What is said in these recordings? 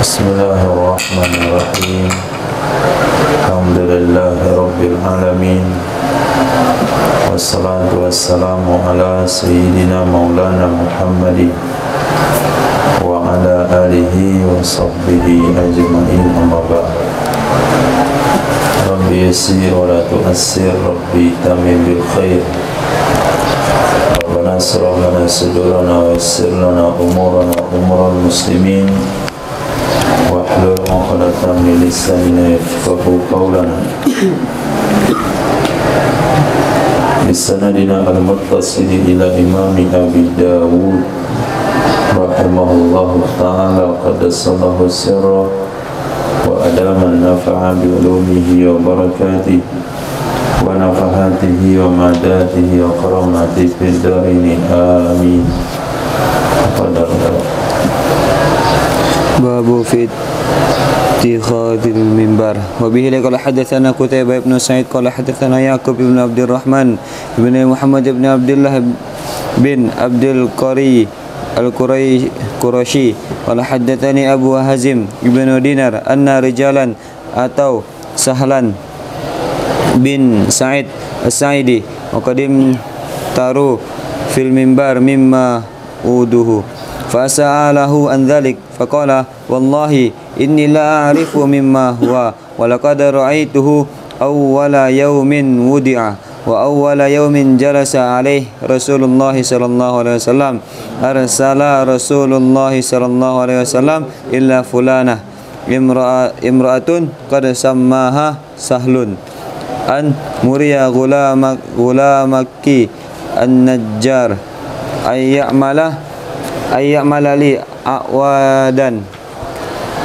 Bismillahirrahmanirrahim. Alhamdulillahi rabbil alamin. Wassalatu wassalamu ala sayyidina maulana Muhammadin wa ala alihi wa sahbihi ajma'in, amma ba'd. Rabbi yassir wa la tu'assir, Rabbi tamim bil khair. Rabbana asrah lana sudurana wa yassir lana umurana umural muslimin wahlul 'uqdatam min lisani yafqahu qawlana. Bisanadina al-muttasil ila imami Abi Dawud rahimahullahu ta'ala, qaddasallahu sirra wa adama nafa'a bi ulumihi wa barakatihi wa nafahatihi wa madatihi wa karamatihi fid darini, amin. Babu fi ittikhadil mimbar. Wa bihi qala hadatsana Qutaibah ibn Sa'id qala hadatsana Yaqub ibn Abdurrahman ibn Muhammad ibn Abdullah bin Abdul Qari al-Qurashi qala hadatsani Abu Hazim ibn Dinar anna rijalan atau Sahlan bin Sa'id as-Sa'idi wa qadim taru fil mimbar mimma uduhu fasa'alahu an dhalik faqala wallahi inni la a'rifu mimma huwa wa laqad ra'aituhu awwala yawmin wudi'a wa awwala yawmin jalasa alayhi Rasulullah sallallahu alaihi wasallam arsala Rasulullah sallallahu alaihi wasallam illa fulanah imra'atun qad sammaha Sahlun an muriya gulamaki an-najjar ayya'mala li awadan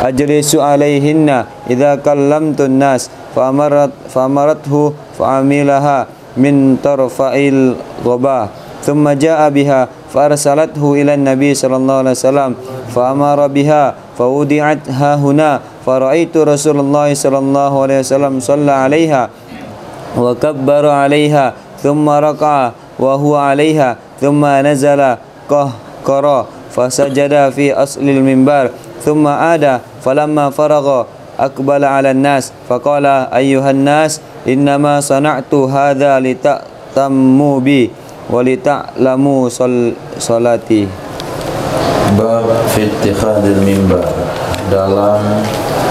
ajlisu alaihinna idza kallamtu an-nas fa'amarathu fa'amilaha min tarfa'il ghaba thumma ja'a biha fa'arsalathu ila an-nabi sallallahu alaihi wasallam fa'amara biha fawudi'at hahuna fara'aitu Rasulullah sallallahu alaihi wasallam shalla 'alaiha wa kabbara 'alaiha thumma raka'a wa huwa 'alaiha thumma nazala qahqara fasajada fi aslil mimbar thumma ada falamma faragha aqbala 'ala an-nas faqala ayyuhan nas innama sana'tu hadha litatammu bi wa lita'lamu salati. Bab fi ittikhadil mimbar, dalam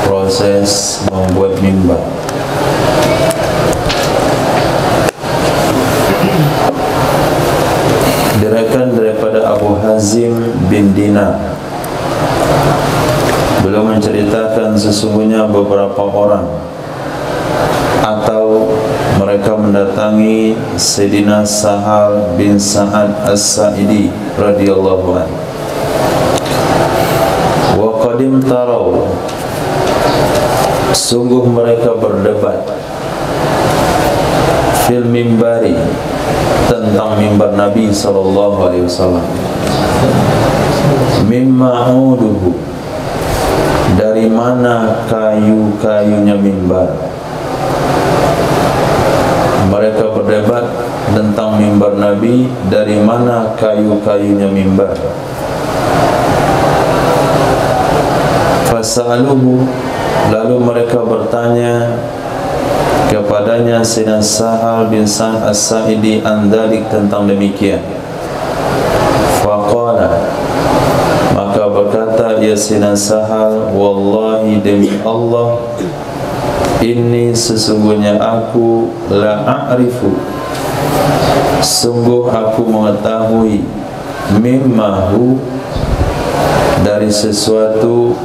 proses membuat mimbar. Diriwayatkan daripada Abu Hazim bin Dinar, beliau menceritakan sesungguhnya beberapa orang atau mereka mendatangi Sayyidina Sahal bin Sa'ad as-Sa'idi radhiyallahu anhu. Wa qadim tarau, sungguh mereka berdebat fil mimbari, tentang mimbar Nabi sallallahu alaihi wasallam. Mimma uduhu, dari mana kayu-kayunya mimbar. Mereka berdebat tentang mimbar Nabi, dari mana kayu-kayunya mimbar. Fasaluhu, lalu mereka bertanya kepadanya Sayyidina Sahal bin Sa'ad as-Sa'idi andalik, tentang demikian. Faqala, maka berkata ya Sayyidina Sahal, wallahi demi Allah, inni sesungguhnya aku la a'rifu, sungguh aku mengetahui, mimmahu, dari sesuatu,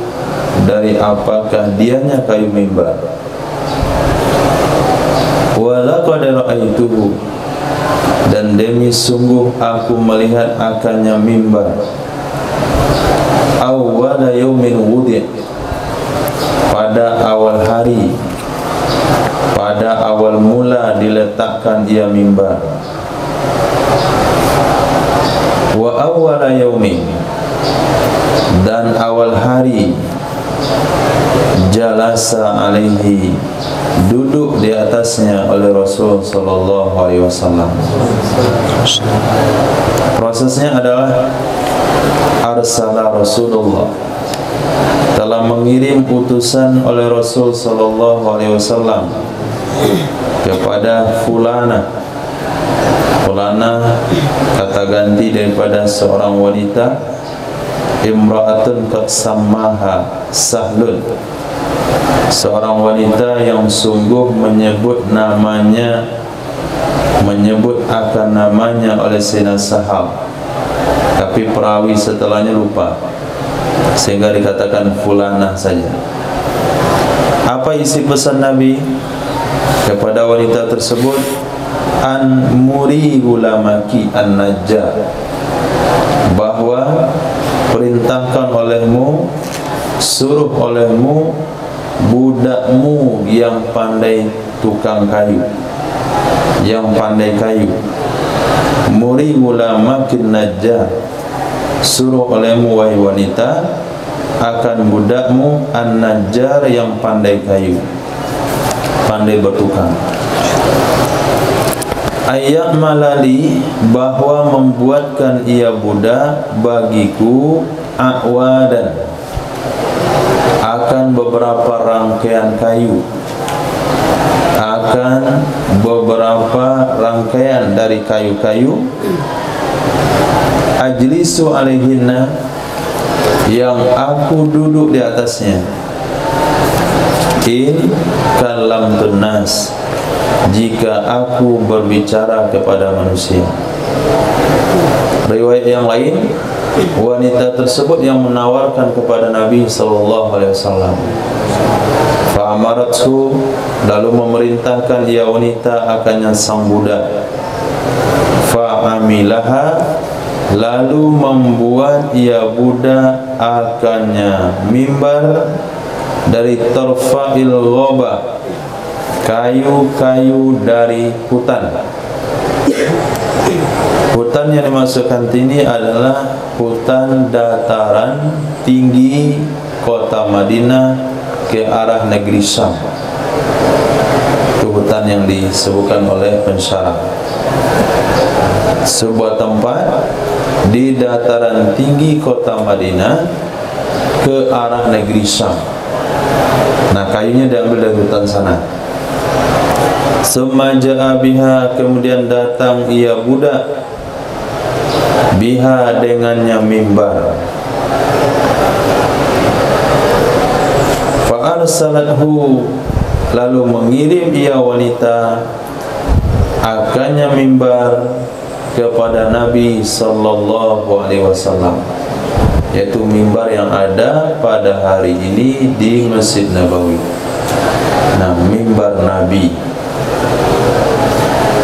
dari apakah dianya kayu mimbar. Wa laqad ra'aituhu, dan demi sungguh aku melihat akannya mimbar. Awwala yaumin wudi', pada awal hari, pada awal mula diletakkan ia mimbar. Wa awwala yaumin, dan awal hari, jalasa alaihi, duduk di atasnya oleh Rasul sallallahu alaihi wasallam. Prosesnya adalah arsala Rasulullah telah mengirim utusan oleh Rasul sallallahu alaihi wasallam kepada fulana. Fulana kata ganti daripada seorang wanita, imra'atun qad sammaha Sahlun, seorang wanita yang sungguh menyebut akan namanya oleh Sayyidina Sahal, tapi perawi setelahnya lupa, sehingga dikatakan fulanah saja. Apa isi pesan Nabi kepada wanita tersebut? An muri ulamaki an-najjar, bahwa perintahkan olehmu, suruh olehmu budakmu yang pandai tukang kayu, yang pandai kayu. Muri ulamakin najjar, suruh olehmu wahai wanita akan budakmu an-najjar yang pandai kayu, pandai bertukang. Ayat malali, bahwa membuatkan ia budak bagiku a'wadan, akan beberapa rangkaian kayu, akan beberapa rangkaian dari kayu-kayu, ajlisu alaihinna, yang aku duduk di atasnya, in kalamtun nas, jika aku berbicara kepada manusia. Riwayat yang lain, wanita tersebut yang menawarkan kepada Nabi sallallahu alaihi wasallam. Fa amarathu, lalu memerintahkan ia wanita akannya sang budak. Fa amilaha, lalu membuat ia budak akannya mimbar dari tarfa'il ghaba, kayu-kayu dari hutan. Hutan yang dimaksudkan ini adalah hutan dataran tinggi kota Madinah ke arah negeri Syam. Itu hutan yang disebutkan oleh pensyarah, sebuah tempat di dataran tinggi kota Madinah ke arah negeri Syam. Nah, kayunya diambil dari hutan sana. Summa ja'a biha, kemudian datang ia budak, biha dengannya mimbar. Fa arsalathu, lalu mengirim ia wanita akannya mimbar kepada Nabi sallallahu alaihi wasallam, yaitu mimbar yang ada pada hari ini di Masjid Nabawi. Nah, mimbar Nabi.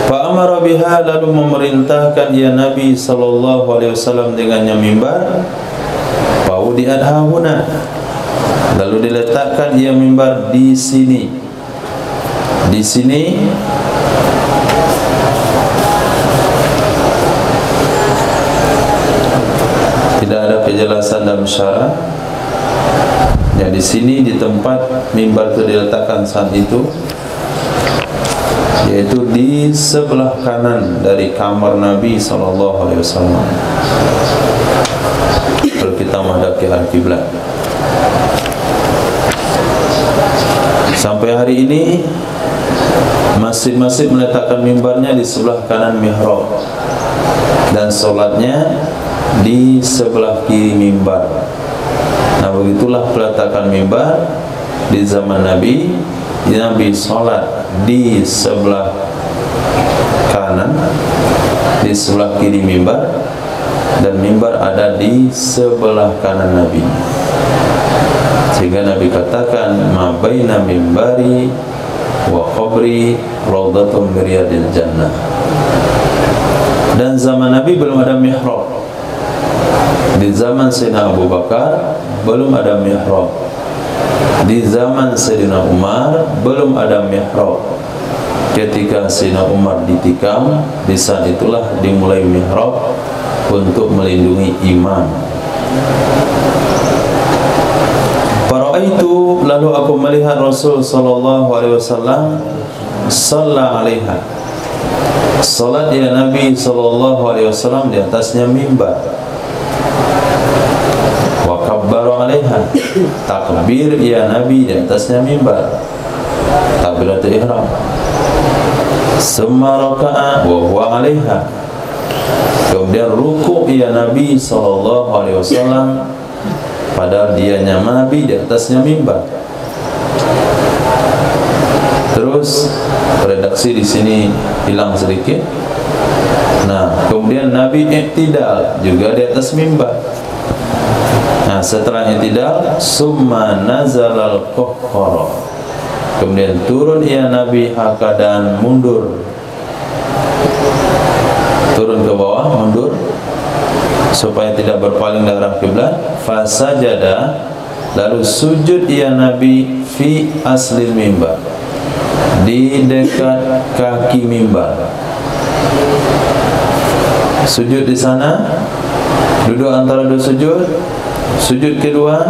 Fa amara biha, lalu memerintahkan ia Nabi sallallahu alaihi wasallam dengannya mimbar. Fa wudi'at hahuna, lalu diletakkan ia mimbar di sini. Di sini tidak ada kejelasan dalam syarah. Ya, di sini di tempat mimbar itu diletakkan saat itu, yaitu di sebelah kanan dari kamar Nabi sallallahu alaihi wasallam. Kalau kita menghadap ke arah kiblat. Sampai hari ini masjid-masjid meletakkan mimbarnya di sebelah kanan mihrab, dan solatnya di sebelah kiri mimbar. Nah, begitulah peletakan mimbar di zaman Nabi. Nabi solat di sebelah kanan, di sebelah kiri mimbar, dan mimbar ada di sebelah kanan Nabi. Sehingga Nabi katakan, ma baina mimbari wa qabri raudhatun min riyadil jannah. Dan zaman Nabi belum ada mihrab. Di zaman Sayyidina Abu Bakar belum ada mihrab. Di zaman Sayyidina Umar belum ada mihrab. Ketika Sayyidina Umar ditikam, di saat itulah dimulai mihrab untuk melindungi imam. Faraitu, lalu aku melihat Rasul sallallahu alaihi wasallam shalla 'alaiha, salat ya Nabi sallallahu alaihi wasallam di atasnya mimbar. Wa kabbara 'alaiha. Takbir ia Nabi di atasnya mimbar, takbiratul ihram. Summa raka'a wa huwa 'alaiha. Kemudian ruku' ia Nabi sallallahu alaihi wasallam, padahal dianya Nabi di atasnya mimbar. Terus redaksi di sini hilang sedikit. Nah, kemudian Nabi i'tidal juga di atas mimbar. Nah, setelah i'tidal, summa nazalal qahqara. Kemudian turun ia Nabi keadaan mundur, turun ke bawah, mundur supaya tidak berpaling dari arah kiblat. Fasajada, lalu sujud ia Nabi fi aslil mimbar, di dekat kaki mimbar. Sujud di sana, duduk antara dua sujud, sujud kedua,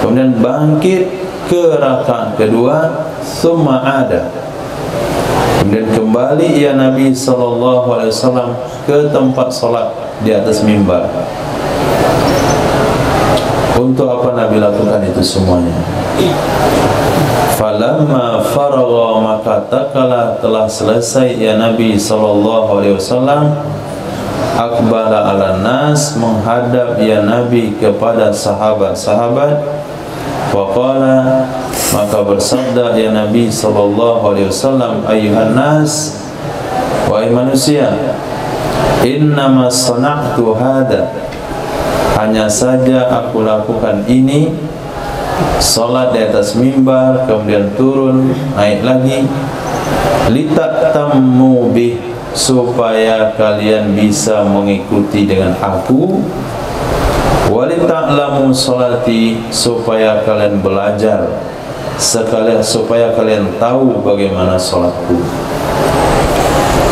kemudian bangkit ke rakaat kedua, summa ada. Kemudian kembali ia Nabi sallallahu alaihi wasallam ke tempat salat di atas mimbar. Untuk apa Nabi lakukan itu semuanya? Falamma faragha, maka tatkala telah selesai ya Nabi sallallahu alaihi wasallam, akbala ala nas, menghadap ya Nabi kepada sahabat-sahabat. Waqala, maka bersabda ya Nabi sallallahu alaihi wasallam, ayuhan nas, wahai manusia, innama sana'tu hada, hanya saja aku lakukan ini, salat di atas mimbar, kemudian turun, naik lagi, litaktammu bih, supaya kalian bisa mengikuti dengan aku, walita'lamu salati, supaya kalian belajar, sekalian supaya kalian tahu bagaimana salatku.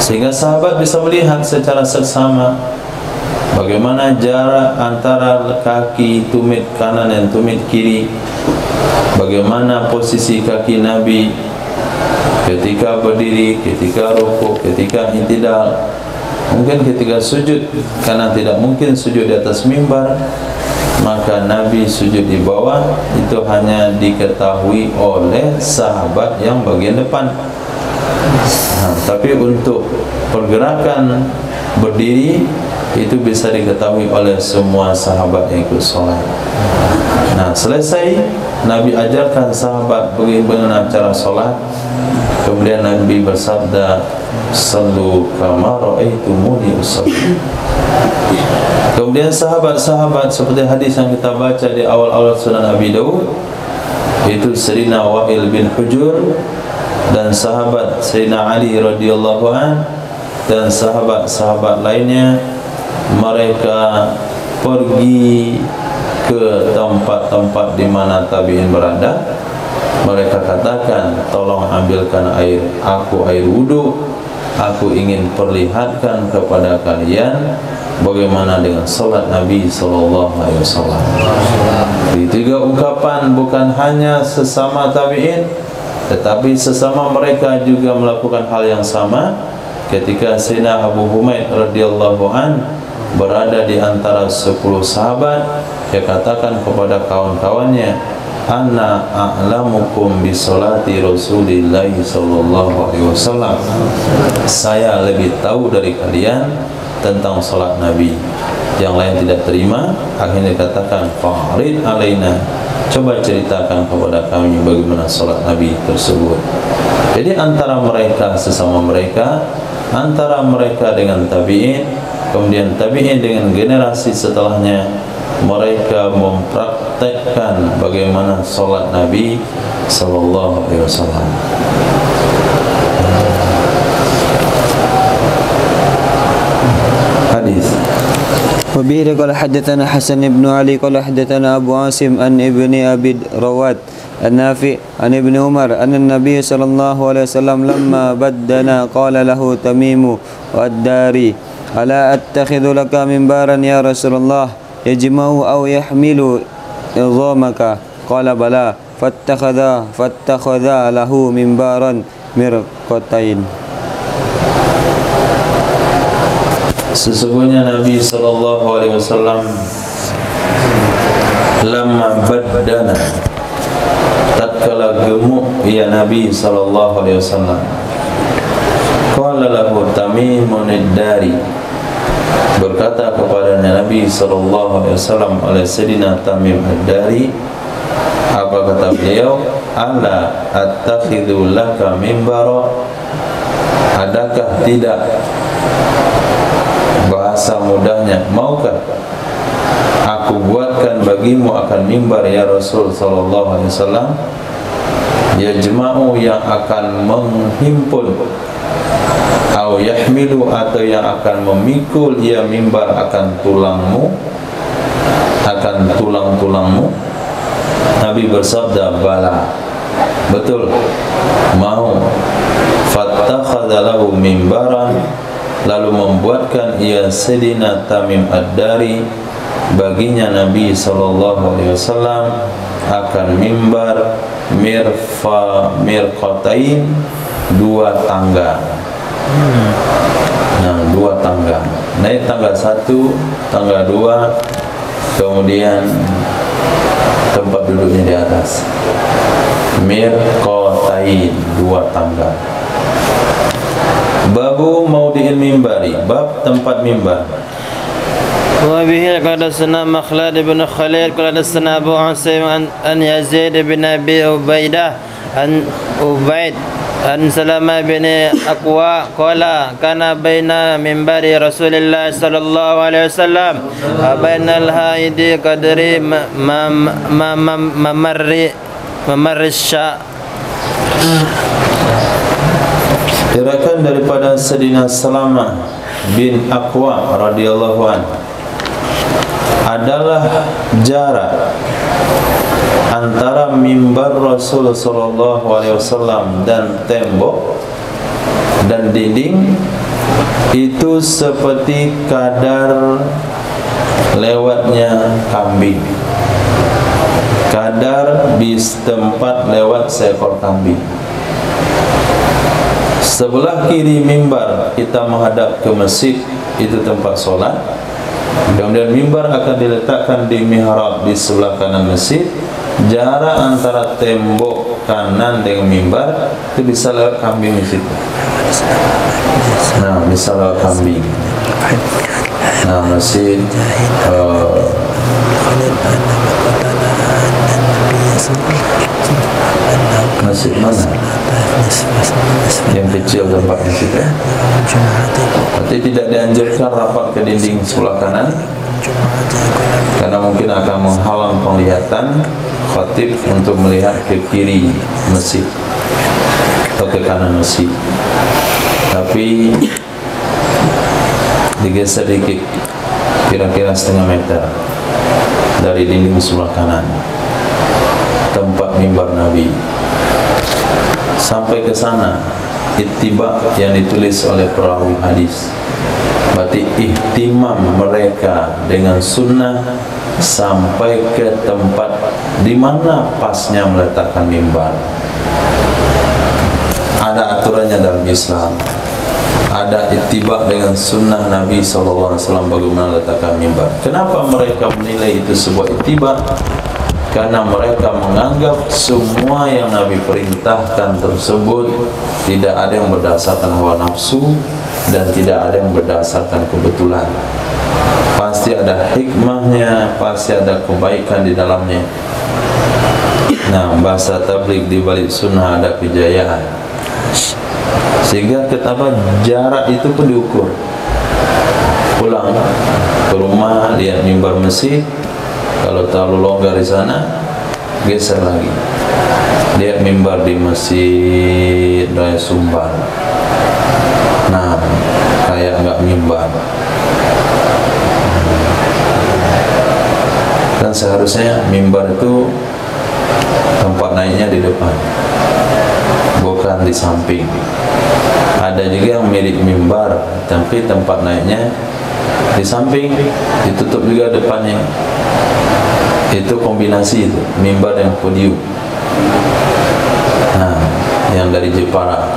Sehingga sahabat bisa melihat secara seksama bagaimana jarak antara kaki tumit kanan dan tumit kiri, bagaimana posisi kaki Nabi ketika berdiri, ketika rukuk, ketika i'tidal, mungkin ketika sujud, karena tidak mungkin sujud di atas mimbar, maka Nabi sujud di bawah. Itu hanya diketahui oleh sahabat yang bagian depan. Nah, tapi untuk pergerakan berdiri itu bisa diketahui oleh semua sahabat yang ikut sholat. Nah, selesai Nabi ajarkan sahabat bagaimana cara sholat. Kemudian Nabi bersabda, sallu kama ra'aitumuni usalli. Kemudian sahabat-sahabat seperti hadis yang kita baca di awal-awal Sunan Abi Dawud, yaitu Sayyidina Wa'il bin Hujur dan sahabat Sayyidina Ali radhiyallahu an dan sahabat-sahabat lainnya, mereka pergi ke tempat-tempat di mana tabi'in berada. Mereka katakan, tolong ambilkan air, aku air wudu, aku ingin perlihatkan kepada kalian bagaimana dengan salat Nabi sallallahu alaihi wasallam. Di tiga ungkapan bukan hanya sesama tabi'in, tetapi sesama mereka juga melakukan hal yang sama. Ketika Sayyidina Abu Humaid radhiyallahu an berada di antara 10 sahabat, dia katakan kepada kawan-kawannya, ana a'lamukum bi salati Rasulillah sallallahu alaihi wasallam, saya lebih tahu dari kalian tentang salat Nabi. Yang lain tidak terima, akhirnya dikatakan fa'rid alaina, coba ceritakan kepada kami bagaimana salat Nabi tersebut. Jadi antara mereka sesama mereka, antara mereka dengan tabi'in, kemudian tabi'in dengan generasi setelahnya, mereka mempraktekkan bagaimana salat Nabi sallallahu alaihi wasallam. Hadis. Wabihi qala hadatsana Hasan ibn Ali qala hadatsana Abu Asim an ibni Abi Rawat an-Nafi' an ibni Umar anna an-nabiy sallallahu alaihi wasallam lamma baddana qala lahu Tamim wa ad-Dari ala attakhidhu laka minbaran ya Rasulullah yajma'u aw yahmilu idhamaka qala bala fattakhadha lahu minbaran mirqatain. Sesungguhnya Nabi sallallahu alaihi wasallam lamma baddana, tatkala gemuk ya Nabi sallallahu alaihi wasallam. Qala lahu Tamimun ad-Dari, berkata kepada Nabi sallallahu alaihi wasallam oleh Sayyidina Tamim ad-Dari, apa kata beliau? Ala attakhidhu laka mimbara, adakah tidak, bahasa mudahnya, maukah aku buatkan bagimu akan mimbar ya Rasul sallallahu alaihi wasallam, yajma'u, yang akan menghimpun, atau yahmilu, atau yang akan memikul ia mimbar akan tulangmu, akan tulang-tulangmu. Nabi bersabda, bala, betul, mau. Fattakhadha lahu mimbaran, lalu membuatkan ia Sayyidina Tamim ad-Dari baginya Nabi sallallahu alaihi wasallam akan mimbar mirqatain, dua tangga. Nah, dua tangga. Naik tangga satu, tangga dua, kemudian tempat duduknya di atas. Mirqatain, dua tangga. Babu maudi'il mimbari, bab tempat mimbar. وبه قال حدثنا مخلد بن خليل قال حدثنا أبو عاصم عن يزيد بن أبي عبيدة عن عبيد عن سلمة بن أكوى قال كان بين منبر رسول الله صلى الله عليه وسلم وبين الحائض قدر ممر الشاء. Diriwayatkan daripada Sayyidina Salamah bin Aqwa radhiyallahu anhu, adalah jarak antara mimbar Rasul sallallahu alaihi wasallam dan tembok dan dinding itu seperti kadar lewatnya kambing, kadar di tempat lewat seekor kambing. Sebelah kiri mimbar kita menghadap ke masjid, itu tempat solat. Kemudian mimbar akan diletakkan di mihrab di sebelah kanan masjid. Jarak antara tembok kanan dengan mimbar itu bisa lewat kambing di situ. Nah, bisa lewat kambing. Nah, masjid masjid mana? Yang kecil tempat di situ. Berarti tidak dianjurkan rapat ke dinding sebelah kanan, karena mungkin akan menghalang penglihatan khatib untuk melihat ke kiri masjid atau ke kanan masjid. Tapi digeser dikit, kira-kira setengah meter dari dinding sebelah kanan tempat mimbar Nabi. Sampai ke sana ittiba yang ditulis oleh perawi hadis, berarti ihtimam mereka dengan sunnah sampai ke tempat di mana pasnya meletakkan mimbar. Ada aturannya dalam Islam, ada ittiba dengan sunnah Nabi SAW bagaimana letakkan mimbar. Kenapa mereka menilai itu sebuah ittiba? Karena mereka menganggap semua yang Nabi perintahkan tersebut tidak ada yang berdasarkan hawa nafsu dan tidak ada yang berdasarkan kebetulan. Pasti ada hikmahnya, pasti ada kebaikan di dalamnya. Nah, bahasa tabligh di balik sunnah ada kejayaan. Sehingga ketapa jarak itu pun diukur. Pulang ke rumah, lihat mimbar masjid. Kalau terlalu longgar di sana, geser lagi. Lihat mimbar di masjid Raya Sumbar. Nah, kayak enggak mimbar. Dan seharusnya mimbar itu tempat naiknya di depan, bukan di samping. Ada juga yang mirip mimbar, tapi tempat naiknya di samping, ditutup juga depannya. Itu kombinasi itu, mimbar dan podium. Nah, yang dari Jepara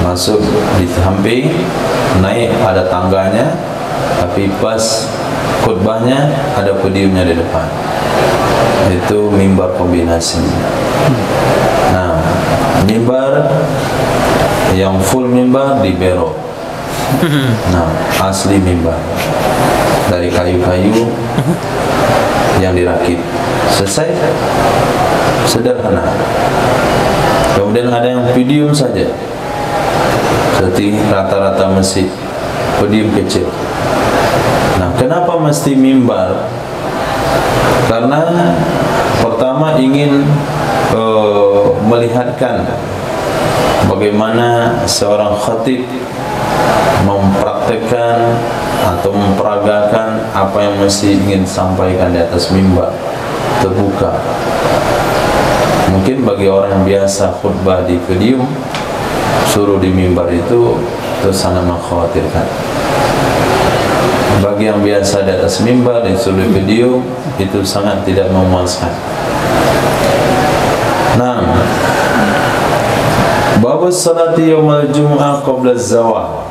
masuk di samping, naik ada tangganya, tapi pas khutbahnya ada podiumnya di depan. Itu mimbar kombinasi. Nah, mimbar yang full mimbar di Bero. Nah, asli mimbar dari kayu-kayu yang dirakit. Selesai, sederhana. Kemudian ada yang podium saja, seperti rata-rata masjid, podium kecil. Nah, kenapa mesti mimbar? Karena pertama ingin melihatkan bagaimana seorang khatib mempraktekkan atau memperagakan apa yang mesti ingin sampaikan di atas mimbar terbuka. Mungkin bagi orang biasa khutbah di podium, suruh di mimbar itu sangat mengkhawatirkan. Bagi yang biasa di atas mimbar dan suruh di podium, itu sangat tidak memuaskan. Nah, bab salati yaumal jum'ah qabla zawal.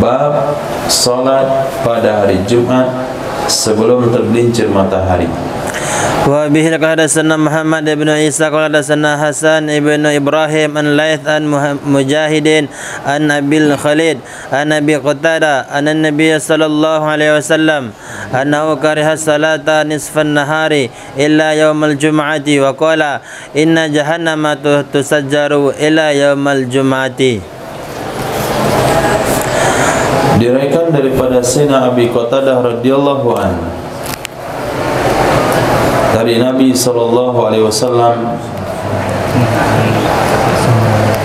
Bab salat pada hari Jumat sebelum tergelincir matahari. Wa bihi hadatsana Muhammad ibn Isa qala hadatsana Hasan ibn Ibrahim an Laits an Mujahidin an Abil Khalid an Abi Qatada an Nabi sallallahu alaihi wasallam annahu kariha salata nisfan nahari illa yaumal jum'ati wa qala inna jahannama tusajjaru illa yaumal jum'ati. Diriwayatkan daripada Sayyidina Abi Qatadah radhiyallahu anhu dari Nabi sallallahu alaihi wasallam,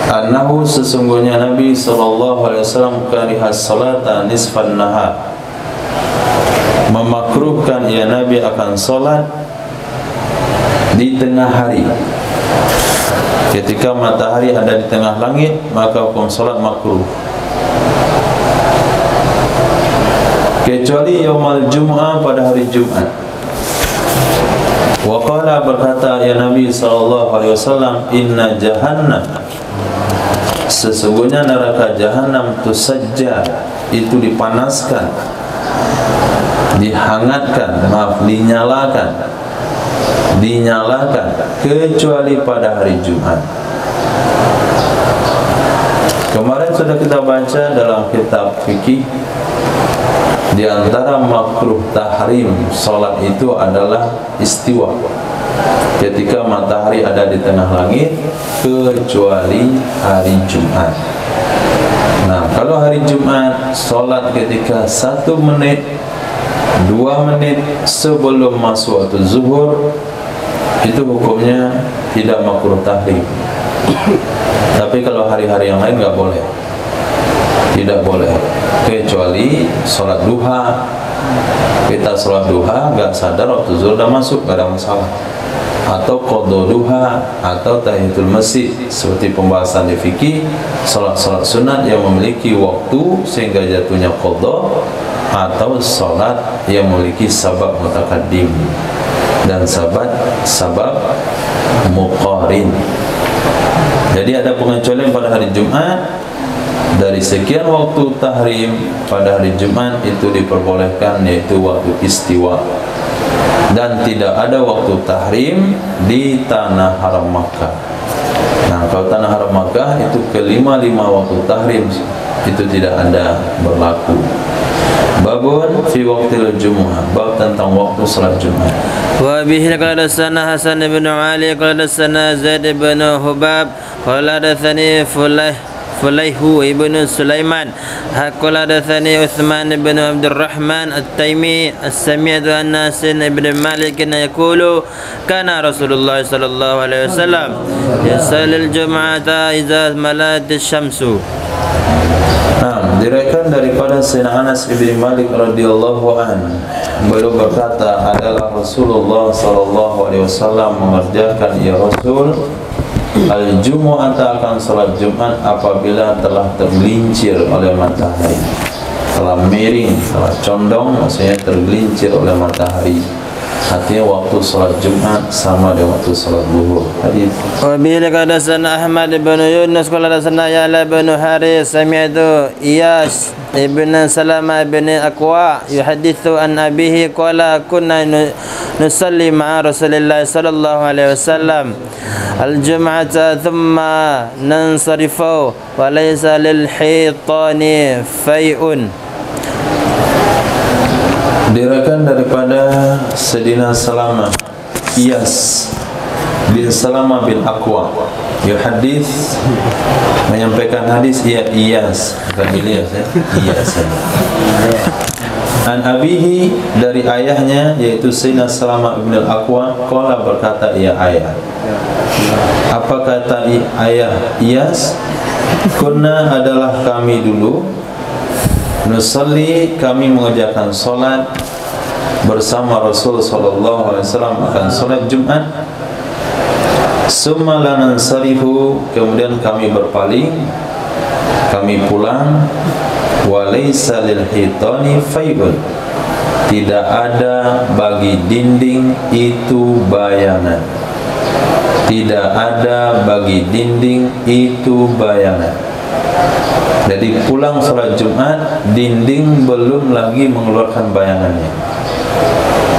annahu sesungguhnya Nabi sallallahu alaihi wasallam kariha salata nisfan nahar, memakruhkan ya Nabi akan salat di tengah hari. Ketika matahari ada di tengah langit, maka hukum salat makruh. Kecuali yaumal jum'ah, pada hari Jumat. Wa qala, berkata ya Nabi sallallahu alaihi wasallam, inna jahannam, sesungguhnya neraka jahannam tusajjar, itu dipanaskan, dihangatkan, dinyalakan kecuali pada hari Jumat. Kemarin sudah kita baca dalam kitab fikih, di antara makruh tahrim salat itu adalah istiwa, ketika matahari ada di tengah langit, kecuali hari Jumat. Nah, kalau hari Jumat salat ketika 1 menit 2 menit sebelum masuk waktu zuhur, itu hukumnya tidak makruh tahrim. Tapi kalau hari-hari yang lain nggak boleh, tidak boleh, kecuali sholat duha. Kita sholat duha nggak sadar waktu zuhur sudah masuk, nggak ada masalah. Atau qadha duha atau tahiyatul masjid, seperti pembahasan di fikih, sholat-sholat sunat yang memiliki waktu sehingga jatuhnya qadha, atau sholat yang memiliki sabab mutaqaddim dan sabab muqarin. Jadi ada pengecualian pada hari Jumat. Dari sekian waktu tahrim pada hari Jumat itu diperbolehkan, yaitu waktu istiwa, dan tidak ada waktu tahrim di tanah haram Makkah. Nah, kalau tanah haram Makkah itu kelima-lima waktu tahrim itu tidak ada berlaku. Babun fi waqtil Jumu'ah, bab tentang waktu salat Jumat. Wa bihi qala sana Hasan bin Ali qala sana Zaid bin Hubab qala hadatsani Fulayhu ibn Sulaiman qala hadatsani Utsman ibn Abdurrahman At-Taimi as-Sami'tu an Anas ibn Malik yaqulu kana Rasulullah sallallahu alaihi wasallam yusalli al-jum'ata idza malat asy-syamsu. Nah, diriwayatkan daripada Sayyidina Anas bin Malik radhiyallahu an, beliau berkata, adalah Rasulullah sallallahu alaihi wasallam mengerjakan ya Rasul al-jumu'ata, akan salat Jumat apabila telah tergelincir oleh matahari, telah miring, telah condong, maksudnya tergelincir oleh matahari. artinya waktu sholat Jumat sama dengan waktu sholat zuhur. Hadis. وبه قال حدثنا أحمد بن يونس قال حدثنا يعلى بن حارث سمعت إياس ابن سلمة بن أكوع يحدث عن أبيه قال كنا نصلي مع رسول الله صلى الله عليه وسلم الجمعة ثم ننصرف وليس للحيطان فيء. Diriwayatkan daripada Sayyidina Salamah Iyas bin Salamah bin Aqwa, hadis menyampaikan hadis Iyas bukan Ilyas ya, Iyas ya. An abihi, dari ayahnya yaitu Sayyidina Salamah bin Aqwa, qala berkata ia ayah. Apa kata ayah Iyas? Kunna adalah kami dulu, nusalli kami mengerjakan solat bersama Rasul sallallahu alaihi wasallam akan solat Jumat. Summa lanansarifu, kemudian kami berpaling, kami pulang. Wa laisa lil hitani fayun, tidak ada bagi dinding itu bayangan. Tidak ada bagi dinding itu bayangan. Jadi pulang sholat Jumat, dinding belum lagi mengeluarkan bayangannya.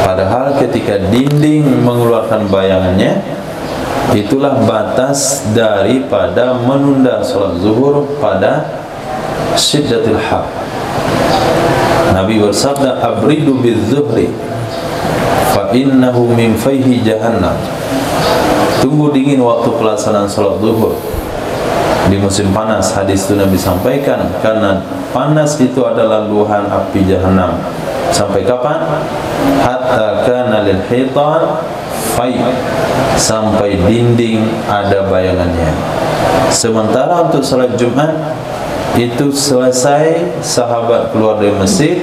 Padahal ketika dinding mengeluarkan bayangannya, itulah batas daripada menunda sholat zuhur pada syiddatil har. Nabi bersabda, abridu bizuhri fa innahu min fayhi jahannam. Tunggu dingin waktu pelaksanaan sholat zuhur di musim panas. Hadis itu Nabi sampaikan, karena panas itu adalah luahan api jahanam. Sampai kapan? Hatta kana lil hitan fay, sampai dinding ada bayangannya. Sementara untuk salat Jumat itu selesai, sahabat keluar dari masjid,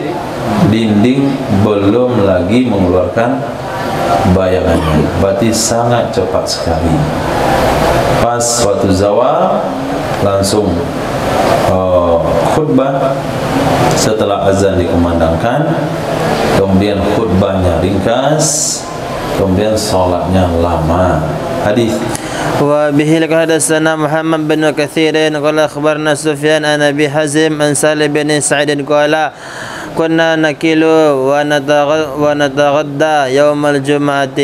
dinding belum lagi mengeluarkan bayangannya. Berarti sangat cepat sekali. Pas waktu zawal langsung khutbah, setelah azan dikumandangkan, kemudian khutbahnya ringkas, kemudian salatnya lama. Hadis. وبه حدثنا محمد بن كثير قال أخبرنا سفيان عن أبي حازم عن سالم بن سعيد قال كنا نكيل ونتغدى يوم الجمعة.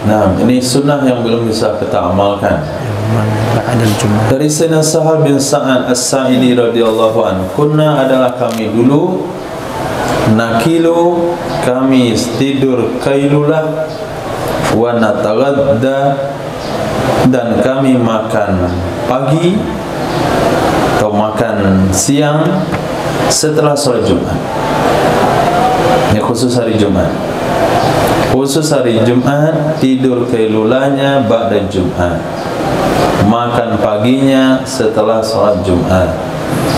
Nah, ini sunnah yang belum bisa kita amalkan. Dari Sayyidina Sahal bin Sa'ad As-Sa'idi radhiyallahu anhu, kunna adalah kami dulu, nakilu kami tidur kailulah, wa nataghadda dan kami makan pagi atau makan siang setelah sholat Jumat. Ini khusus hari Jumat. Khusus hari Jumat, tidur kailulahnya ba'da Jumat, makan paginya setelah sholat Jumat.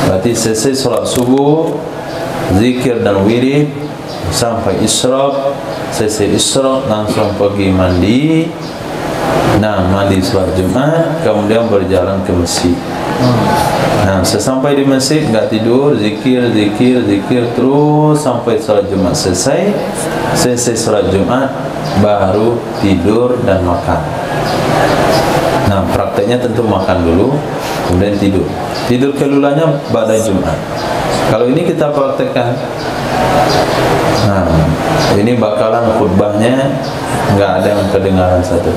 Berarti selesai sholat subuh, zikir dan wirid sampai isyraq. Selesai isyraq langsung pergi mandi. Nah, mandi sholat Jumat, kemudian berjalan ke masjid. Nah, sesampai di masjid enggak tidur, zikir terus sampai sholat Jumat selesai. Selesai sholat Jumat baru tidur dan makan. Nah, prakteknya tentu makan dulu, kemudian tidur. Tidur kelulanya pada Jumat. Kalau ini kita praktekkan, nah, ini bakalan khutbahnya nggak ada yang kedengaran satu,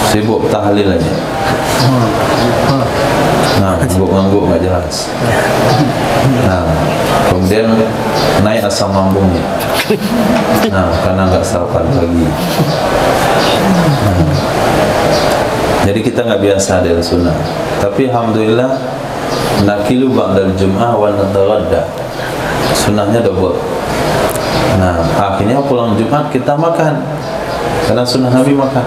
sibuk tahlil aja. Nah, ngangguk nggak jelas. Nah, kemudian naik asam lambungnya. Nah, karena nggak sarapan pagi. Nah, jadi kita nggak biasa dengan sunnah. Tapi alhamdulillah, nakilu ba'dal jum'ah wa nataghadda. Sunnahnya double. Nah, akhirnya pulang Jumat kita makan, karena sunnah Nabi makan.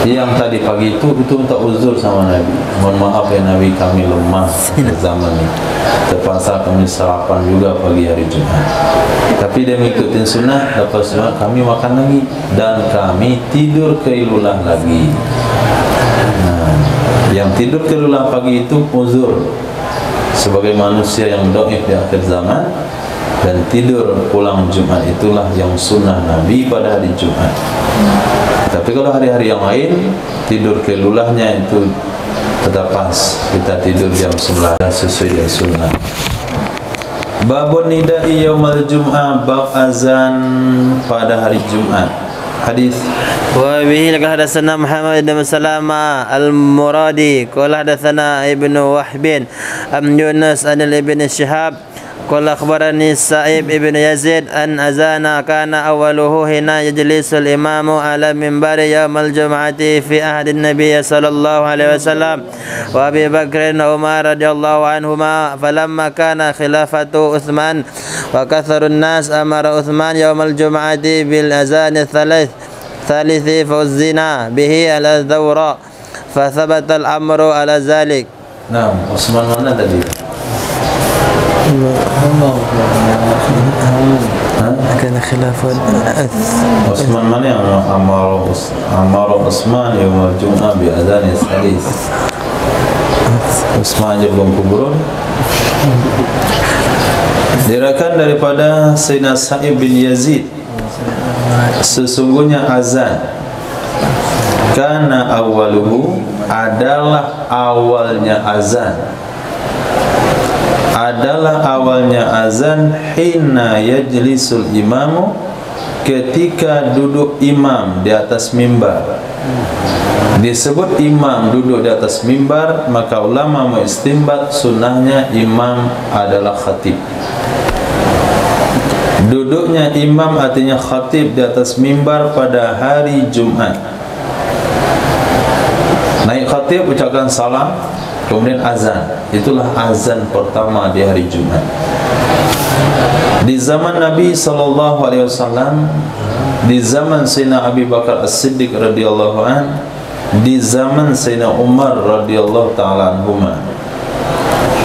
Yang tadi pagi itu minta uzur sama Nabi. Mohon maaf ya Nabi, kami lemah zaman ini, terpaksa kami sarapan juga pagi hari Jumat. Tapi dia mengikuti sunnah, dapat sunnah kami makan lagi dan kami tidur kailulah lagi. Nah, yang tidur kailulah pagi itu uzur sebagai manusia yang dhaif di akhir zaman. Dan tidur pulang Jumat itulah yang sunnah Nabi pada hari Jumat. Tapi kalau hari-hari yang lain, tidur kelulahnya itu tetap pas. Kita tidur jam 11 sesuai dengan sunnah. Babun nida'i yaumal jum'ah, bab azan pada hari Jumat. Hadis wa bihi laqad hadatsana Muhammad bin Salama al-Muradi qala hadatsana Ibnu Wahb an Yunus an Ibn Shihab qala akhbarani Sa'ib ibn Yazid an azana kana awwaluhu hina yajlisul imamu ala minbari yaumal jum'ati fi ahdi an-nabiy sallallahu alaihi wasallam wa Abi Bakr wa Umar radhiyallahu anhuma falamma kana khilafatu Utsman wa katharun nas amara Utsman yaumal jum'ati bil azan الثالث فوزنا به على الدورة فثبت الأمر على ذلك. Nah, Utsman mana tadi? كان خلافا Utsman mana yang amar Utsman yaumul jum'ah bi adzan salis. Utsman aja belum kuburun. Diriwayatkan daripada Sayyidina Sa'ib bin Yazid, sesungguhnya azan kana awwaluhu, adalah awalnya azan hina yajlisul imamu, ketika duduk imam di atas mimbar. Disebut imam duduk di atas mimbar, maka ulama mengistinbat sunnahnya imam adalah khatib. Duduknya imam artinya khatib di atas mimbar pada hari Jumat. Naik khatib, ucapkan salam, kemudian azan. Itulah azan pertama di hari Jumat. Di zaman Nabi SAW, di zaman Sayyidina Abi Bakar As-Siddiq radhiyallahu an, di zaman Sayyidina Umar radhiyallahu ta'ala anhuma,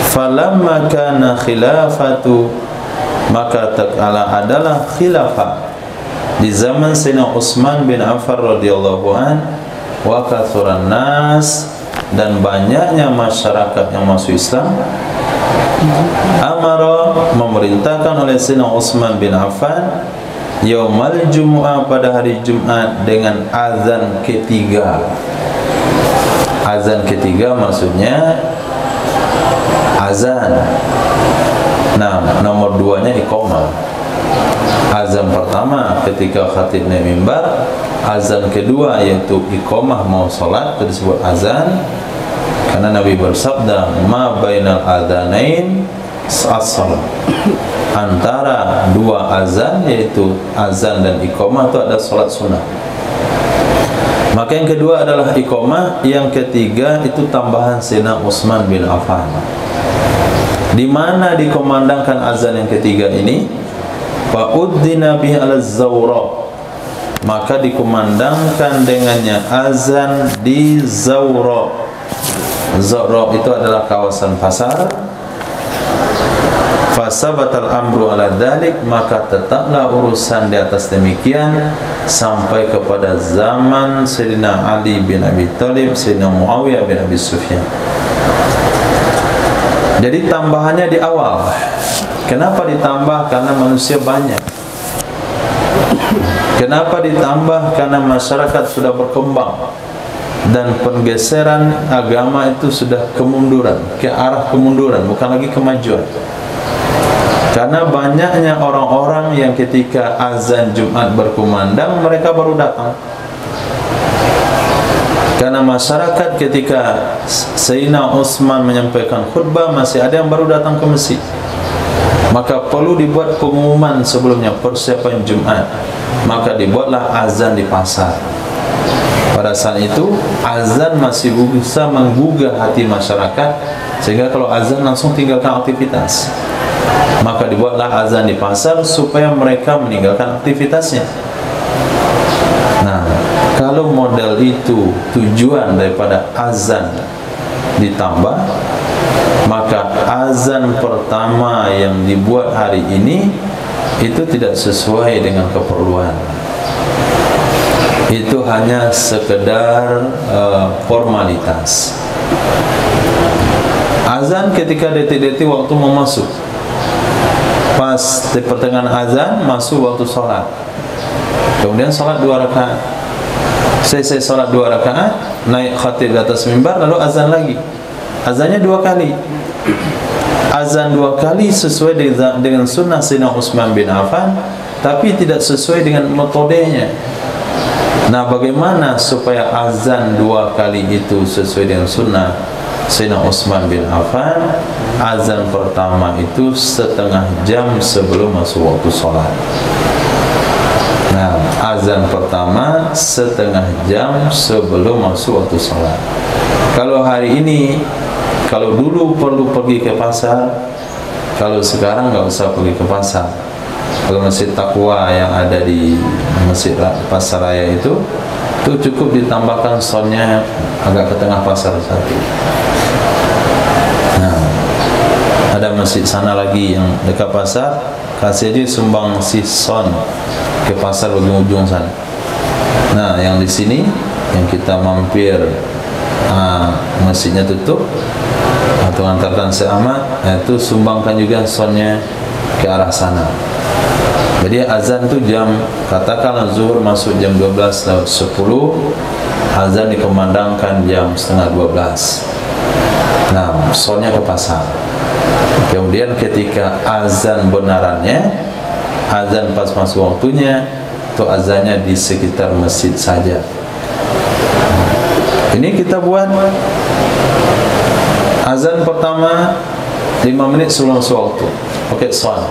falamma kana khilafatu, maka takala adalah khilafah di zaman Sayyidina Utsman bin Affan radhiyallahu an, wa kathuran nas, dan banyaknya masyarakat yang masuk Islam. Amara, memerintahkan oleh Sayyidina Utsman bin Affan yaumal jumu'ah, pada hari Jumat, dengan azan ketiga. Azan ketiga maksudnya azan. Nah, nomor duanya iqamah. Azan pertama ketika khatib naik mimbar, azan kedua yaitu iqamah mau salat, itu disebut azan. Karena Nabi bersabda, ma bainal adzanain as-salat, antara dua azan yaitu azan dan iqamah itu ada salat sunnah. Maka yang kedua adalah iqamah, yang ketiga itu tambahan Sayyidina Utsman bin Affan. Di mana dikomandangkan azan yang ketiga ini? Fa'uddina bihi al-zawra, maka dikumandangkan dengannya azan di Zawra. Zawra itu adalah kawasan pasar. Fasabatal amru ala dzalik, maka tetaplah urusan di atas demikian sampai kepada zaman Sayyidina Ali bin Abi Thalib, Sayyidina Muawiyah bin Abi Sufyan. Jadi tambahannya di awal. Kenapa ditambah? Karena manusia banyak. Kenapa ditambah? Karena masyarakat sudah berkembang dan penggeseran agama itu sudah kemunduran, ke arah kemunduran, bukan lagi kemajuan. Karena banyaknya orang-orang yang ketika azan Jumat berkumandang, mereka baru datang. Karena masyarakat ketika Sayyidina Utsman menyampaikan khutbah, masih ada yang baru datang ke masjid. Maka perlu dibuat pengumuman sebelumnya, persiapan Jumat. Maka dibuatlah azan di pasar. Pada saat itu azan masih bisa menggugah hati masyarakat, sehingga kalau azan langsung tinggalkan aktivitas. Maka dibuatlah azan di pasar supaya mereka meninggalkan aktivitasnya. Nah, kalau model itu tujuan daripada azan ditambah, maka azan pertama yang dibuat hari ini itu tidak sesuai dengan keperluan. Itu hanya sekedar formalitas. Azan ketika detik-detik waktu mau masuk. Pas di pertengahan azan masuk waktu sholat. Kemudian sholat 2 rakaat. Selesai sholat 2 rakaat, naik khatib di atas mimbar, lalu azan lagi. Azannya 2 kali. Azan 2 kali sesuai dengan sunnah Sayyidina Utsman bin Affan, tapi tidak sesuai dengan metodenya. Nah, bagaimana supaya azan 2 kali itu sesuai dengan sunnah Sayyidina Utsman bin Affan? Azan pertama itu setengah jam sebelum masuk waktu sholat. Nah, azan pertama setengah jam sebelum masuk waktu sholat. Kalau hari ini, kalau dulu perlu pergi ke pasar, kalau sekarang nggak usah pergi ke pasar. Kalau Masjid Taqwa yang ada di Masjid Pasar Raya itu cukup ditambahkan soundnya agak ke tengah pasar satu. Nah, ada masjid sana lagi yang dekat pasar, kasih dia sumbang si sound ke pasar ujung-ujung sana. Nah, yang di sini yang kita mampir, masjidnya tutup atau antarkan seamat, itu sumbangkan juga soundnya ke arah sana. Jadi azan tu jam, katakanlah zuhur masuk jam 12:10, azan dikumandangkan jam setengah 12. Nah, soalnya ke pasar. Kemudian ketika azan benarannya, azan pas masuk waktunya, itu azannya di sekitar masjid saja. Ini kita buat azan pertama 5 menit sebelum masuk waktu. Pakai sound.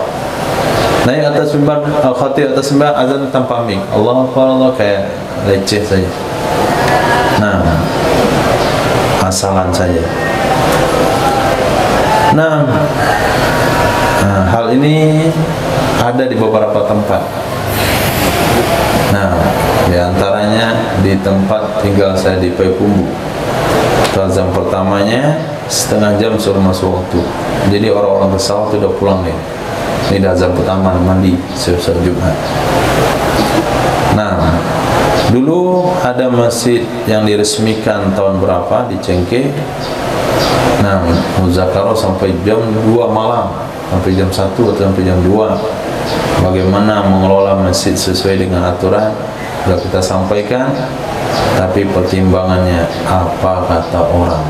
Naik atas mimbar, khatib atas mimbar, azan tanpa mik. Allahu Akbar, Allah, kayak leceh saja. Nah, asalan saja. Nah, hal ini ada di beberapa tempat. Nah, di antaranya di tempat tinggal saya di Payakumbuh. Azan pertamanya setengah jam suruh masuk waktu. Jadi orang-orang pesawat sudah pulang nih. Ini azan pertama, mandi selesai Jumat. Nah, dulu ada masjid yang diresmikan tahun berapa di Cengkeh. Nah, muzakarah sampai jam 2 malam, sampai jam 1 atau sampai jam 2. Bagaimana mengelola masjid sesuai dengan aturan sudah kita sampaikan, tapi pertimbangannya apa kata orang.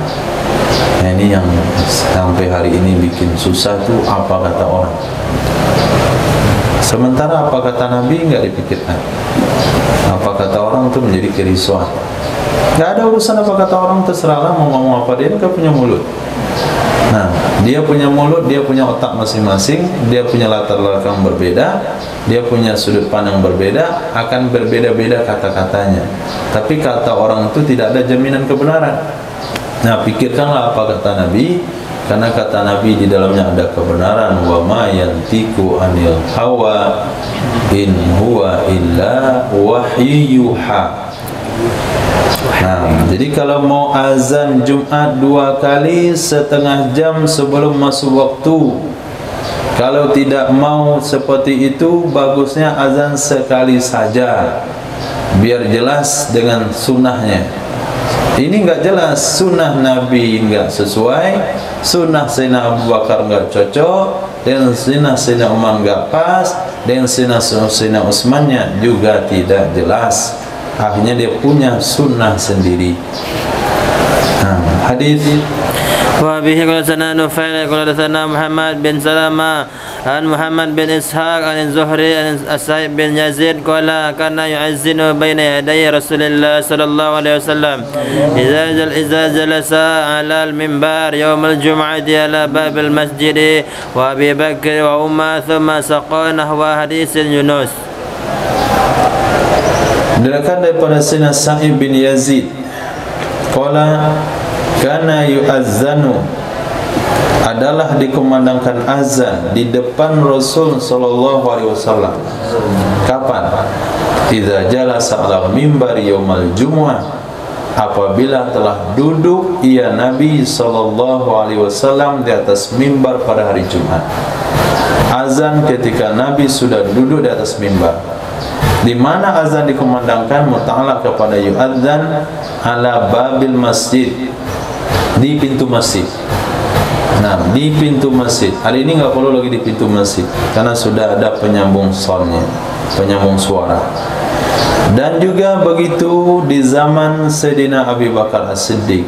Nah, ini yang sampai hari ini bikin susah tuh, apa kata orang. Sementara apa kata Nabi nggak dipikirkan. Apa kata orang tuh menjadi kerisauan. Nggak ada urusan apa kata orang, terserahlah mau ngomong apa, dia kan punya mulut. Nah, dia punya mulut, dia punya otak masing-masing, dia punya latar belakang berbeda, dia punya sudut pandang berbeda, akan berbeda-beda kata-katanya. Tapi kata orang itu tidak ada jaminan kebenaran. Nah, pikirkanlah apa kata Nabi, karena kata Nabi di dalamnya ada kebenaran. Wa ma yantiqu anil hawa in huwa illa wahyu yuha. Nah, jadi kalau mau azan Jumat 2 kali setengah jam sebelum masuk waktu. Kalau tidak mau seperti itu, bagusnya azan sekali saja, biar jelas dengan sunnahnya. Ini enggak jelas, sunnah Nabi enggak sesuai, sunnah Sayyidina Abu Bakar enggak cocok, dan sunnah Sayyidina Umar enggak pas, dan sunnah Sayyidina Utsmannya juga tidak jelas. Akhirnya dia punya sunnah sendiri. Hadis وبه قال سنا نفيل قال سنا محمد بن سلمة عن محمد بن إسحاق عن الزهري عن السائب بن يزيد قال كان يعزن بين يدي رسول الله صلى الله عليه وسلم إذا جلس على المنبر يوم الجمعة على باب المسجد وأبي بكر وعمر ثم سقى نحو حديث يونس. Diriwayatkan daripada Sayyidina Sa'ib bin Yazid, qala kana yu'azzanu, adalah dikumandangkan azan di depan Rasul sallallahu alaihi wasallam. Kapan? Idza jalasa 'ala mimbar yaumal jumu'ah, apabila telah duduk ia Nabi sallallahu alaihi wasallam di atas mimbar pada hari Jumat. Azan ketika Nabi sudah duduk di atas mimbar. Di mana azan dikumandangkan? Muta'alaq kepada yu'adzan ala babil masjid, di pintu masjid. Nah, di pintu masjid. Hari ini nggak perlu lagi di pintu masjid karena sudah ada penyambung soundnya, penyambung suara. Dan juga begitu di zaman Sayyidina Abu Bakar As-Siddiq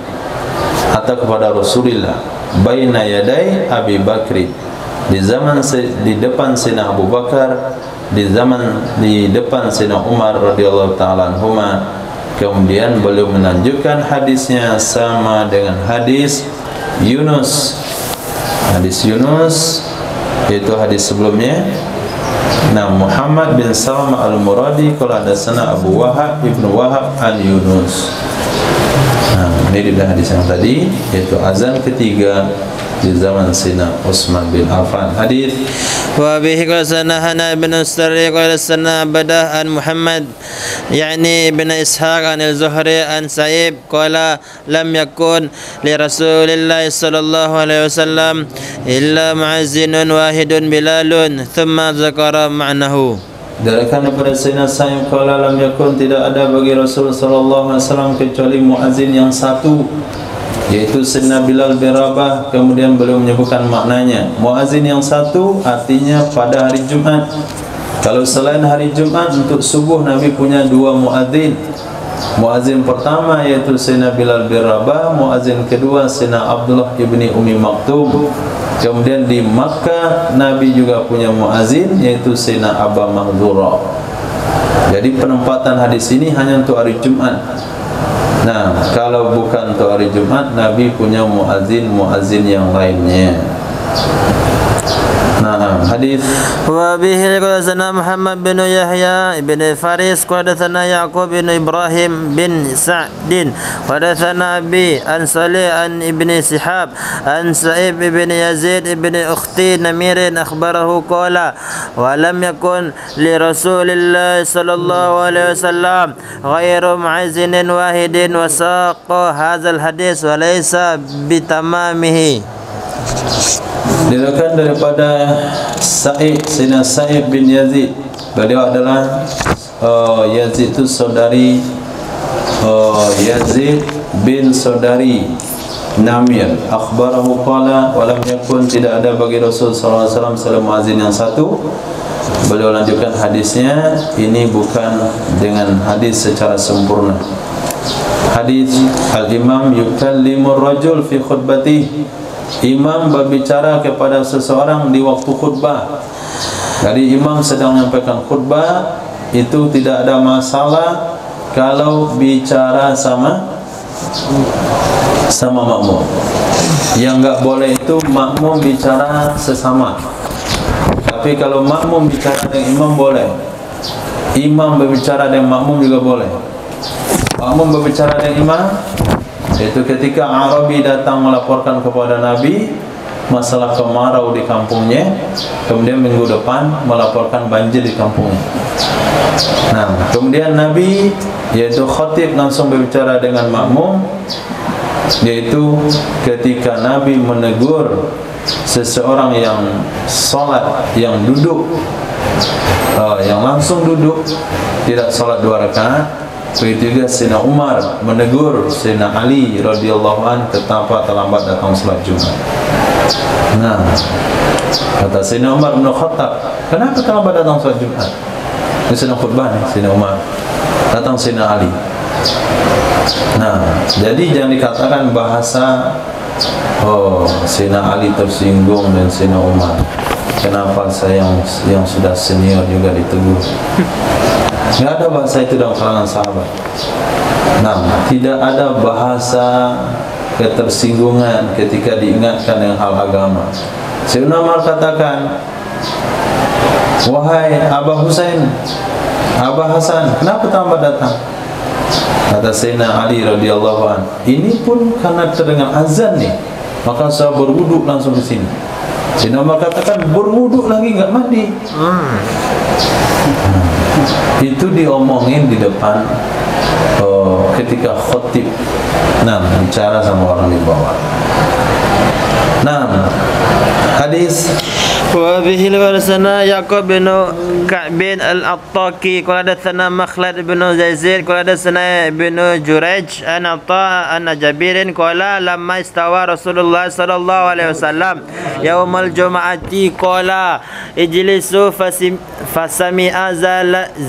atau kepada Rasulullah, baina yaday Abi Bakri, di zaman di depan Sayyidina Abu Bakar, di depan Sayyidina Umar radhiyallahu taala anhuma. Kemudian beliau melanjutkan hadisnya sama dengan hadis Yunus. Hadis Yunus yaitu hadis sebelumnya. Nah, Muhammad bin Salama al-Muradi qala hadatsana Abu Wahab ibnu Wahab an Yunus. Nah, ini dia hadis yang tadi yaitu azan ketiga di zaman Sayyidina Utsman bin Affan. Hadis wa bihi qala sanahana ibn Sari qala sana Badah an Muhammad yani ibn Ishaq an al-Zuhri an Sa'ib qala lam yakun li Rasulillah sallallahu alaihi wasallam illa mu'azzinun wahidun Bilalun thumma zakara ma'nahu. Darikan daripada Sayyidina Sa'ib qala lam yakun, tidak ada bagi Rasul sallallahu alaihi wasallam kecuali muazzin yang satu, yaitu Sayyidina Bilal bin Rabah. Kemudian beliau menyebutkan maknanya. Muazzin yang satu artinya pada hari Jumat. Kalau selain hari Jumat untuk subuh Nabi punya dua muazzin. Muazzin pertama yaitu Sayyidina Bilal bin Rabah, muazzin kedua Sayyidina Abdullah ibni Ummi Maktum. Kemudian di Makkah Nabi juga punya muazzin yaitu Sayyidina Aba Mahdzura. Jadi penempatan hadis ini hanya untuk hari Jumat. Nah, kalau bukan untuk hari Jumat, Nabi punya muazzin yang lainnya. Nah, hadis wa bihi qala sana Muhammad bin Yahya ibn Faris qala sana Yaqub bin Ibrahim bin Sa'din qala sana Abi an Salih an ibn Sihab an Sa'ib ibn Yazid ibn ukhti Namir akhbarahu qala wa lam yakun li Rasulillah sallallahu alaihi wasallam ghairu mu'azzinin wahidin wa saqa hadzal hadis wa laysa bitamamihi. Diriwayatkan daripada Sayyidina Sa'ib bin Yazid. Beliau adalah Yazid itu saudari Yazid bin saudari Namir. Akhbarahu qala wa lam yakun, tidak ada bagi Rasul sallallahu alaihi wasallam selain muazzin yang satu. Beliau lanjutkan hadisnya, ini bukan dengan hadis secara sempurna. Hadis al-imam yukallimur rajul fi khutbatihi. Imam berbicara kepada seseorang di waktu khutbah. Jadi imam sedang menyampaikan khutbah, itu tidak ada masalah kalau bicara sama makmum. Yang enggak boleh itu makmum bicara sesama. Tapi kalau makmum bicara dengan imam boleh. Imam berbicara dengan makmum juga boleh. Makmum berbicara dengan imam, yaitu ketika Arabi datang melaporkan kepada Nabi masalah kemarau di kampungnya, kemudian minggu depan melaporkan banjir di kampungnya. Nah, kemudian Nabi yaitu khatib langsung berbicara dengan makmum, yaitu ketika Nabi menegur seseorang yang salat, yang duduk, yang langsung duduk, tidak salat 2 rakaat. Begitu juga Sayyidina Umar menegur Sayyidina Ali radhiyallahu anhu kenapa terlambat datang salat Jumat. Nah, kata Sayyidina Umar bin Khattab, kenapa terlambat datang salat Jumat? Ini sedang khutbah nih Sayyidina Umar. Datang Sayyidina Ali. Nah, jadi jangan dikatakan bahasa Sayyidina Ali tersinggung dan Sayyidina Umar. Kenapa saya yang sudah senior juga ditegur? Tidak ada bahasa itu dalam kalangan sahabat. Nah, tidak ada bahasa ketersinggungan ketika diingatkan dengan hal agama. Sayyidina Umar katakan, wahai Abah Husain, Abah Hasan, kenapa terlambat datang? Kata Sayyidina Ali radhiyallahu anhu, ini pun karena terdengar azan nih, maka saya berwuduk langsung ke sini. Sayyidina Umar katakan, berwuduk lagi enggak mandi. Itu diomongin di depan ketika khotib, bicara sama orang di bawah. Nah, Hadis وبه حدثنا يعقوب بن كعب الأطاكي قال حدثنا مخلد بن زيد قال حدثنا ابن جريج عن عطاء عن جابر قال لما استوى رسول الله صلى الله عليه وسلم يوم الجمعة قال اجلسوا فسمع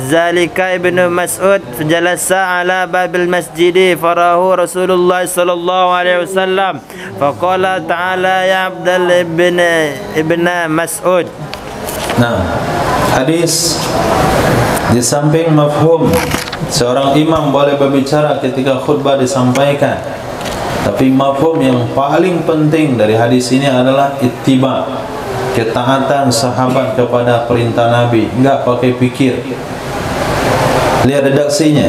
ذلك ابن مسعود فجلس على باب المسجد فراه رسول الله صلى الله عليه وسلم فقال تعالى يا عبد الله ابن Mas'ud. Nah, hadis di samping mafhum, seorang imam boleh berbicara ketika khutbah disampaikan. Tapi mafhum yang paling penting dari hadis ini adalah ittiba, ketaatan sahabat kepada perintah Nabi, enggak pakai pikir. Lihat redaksinya.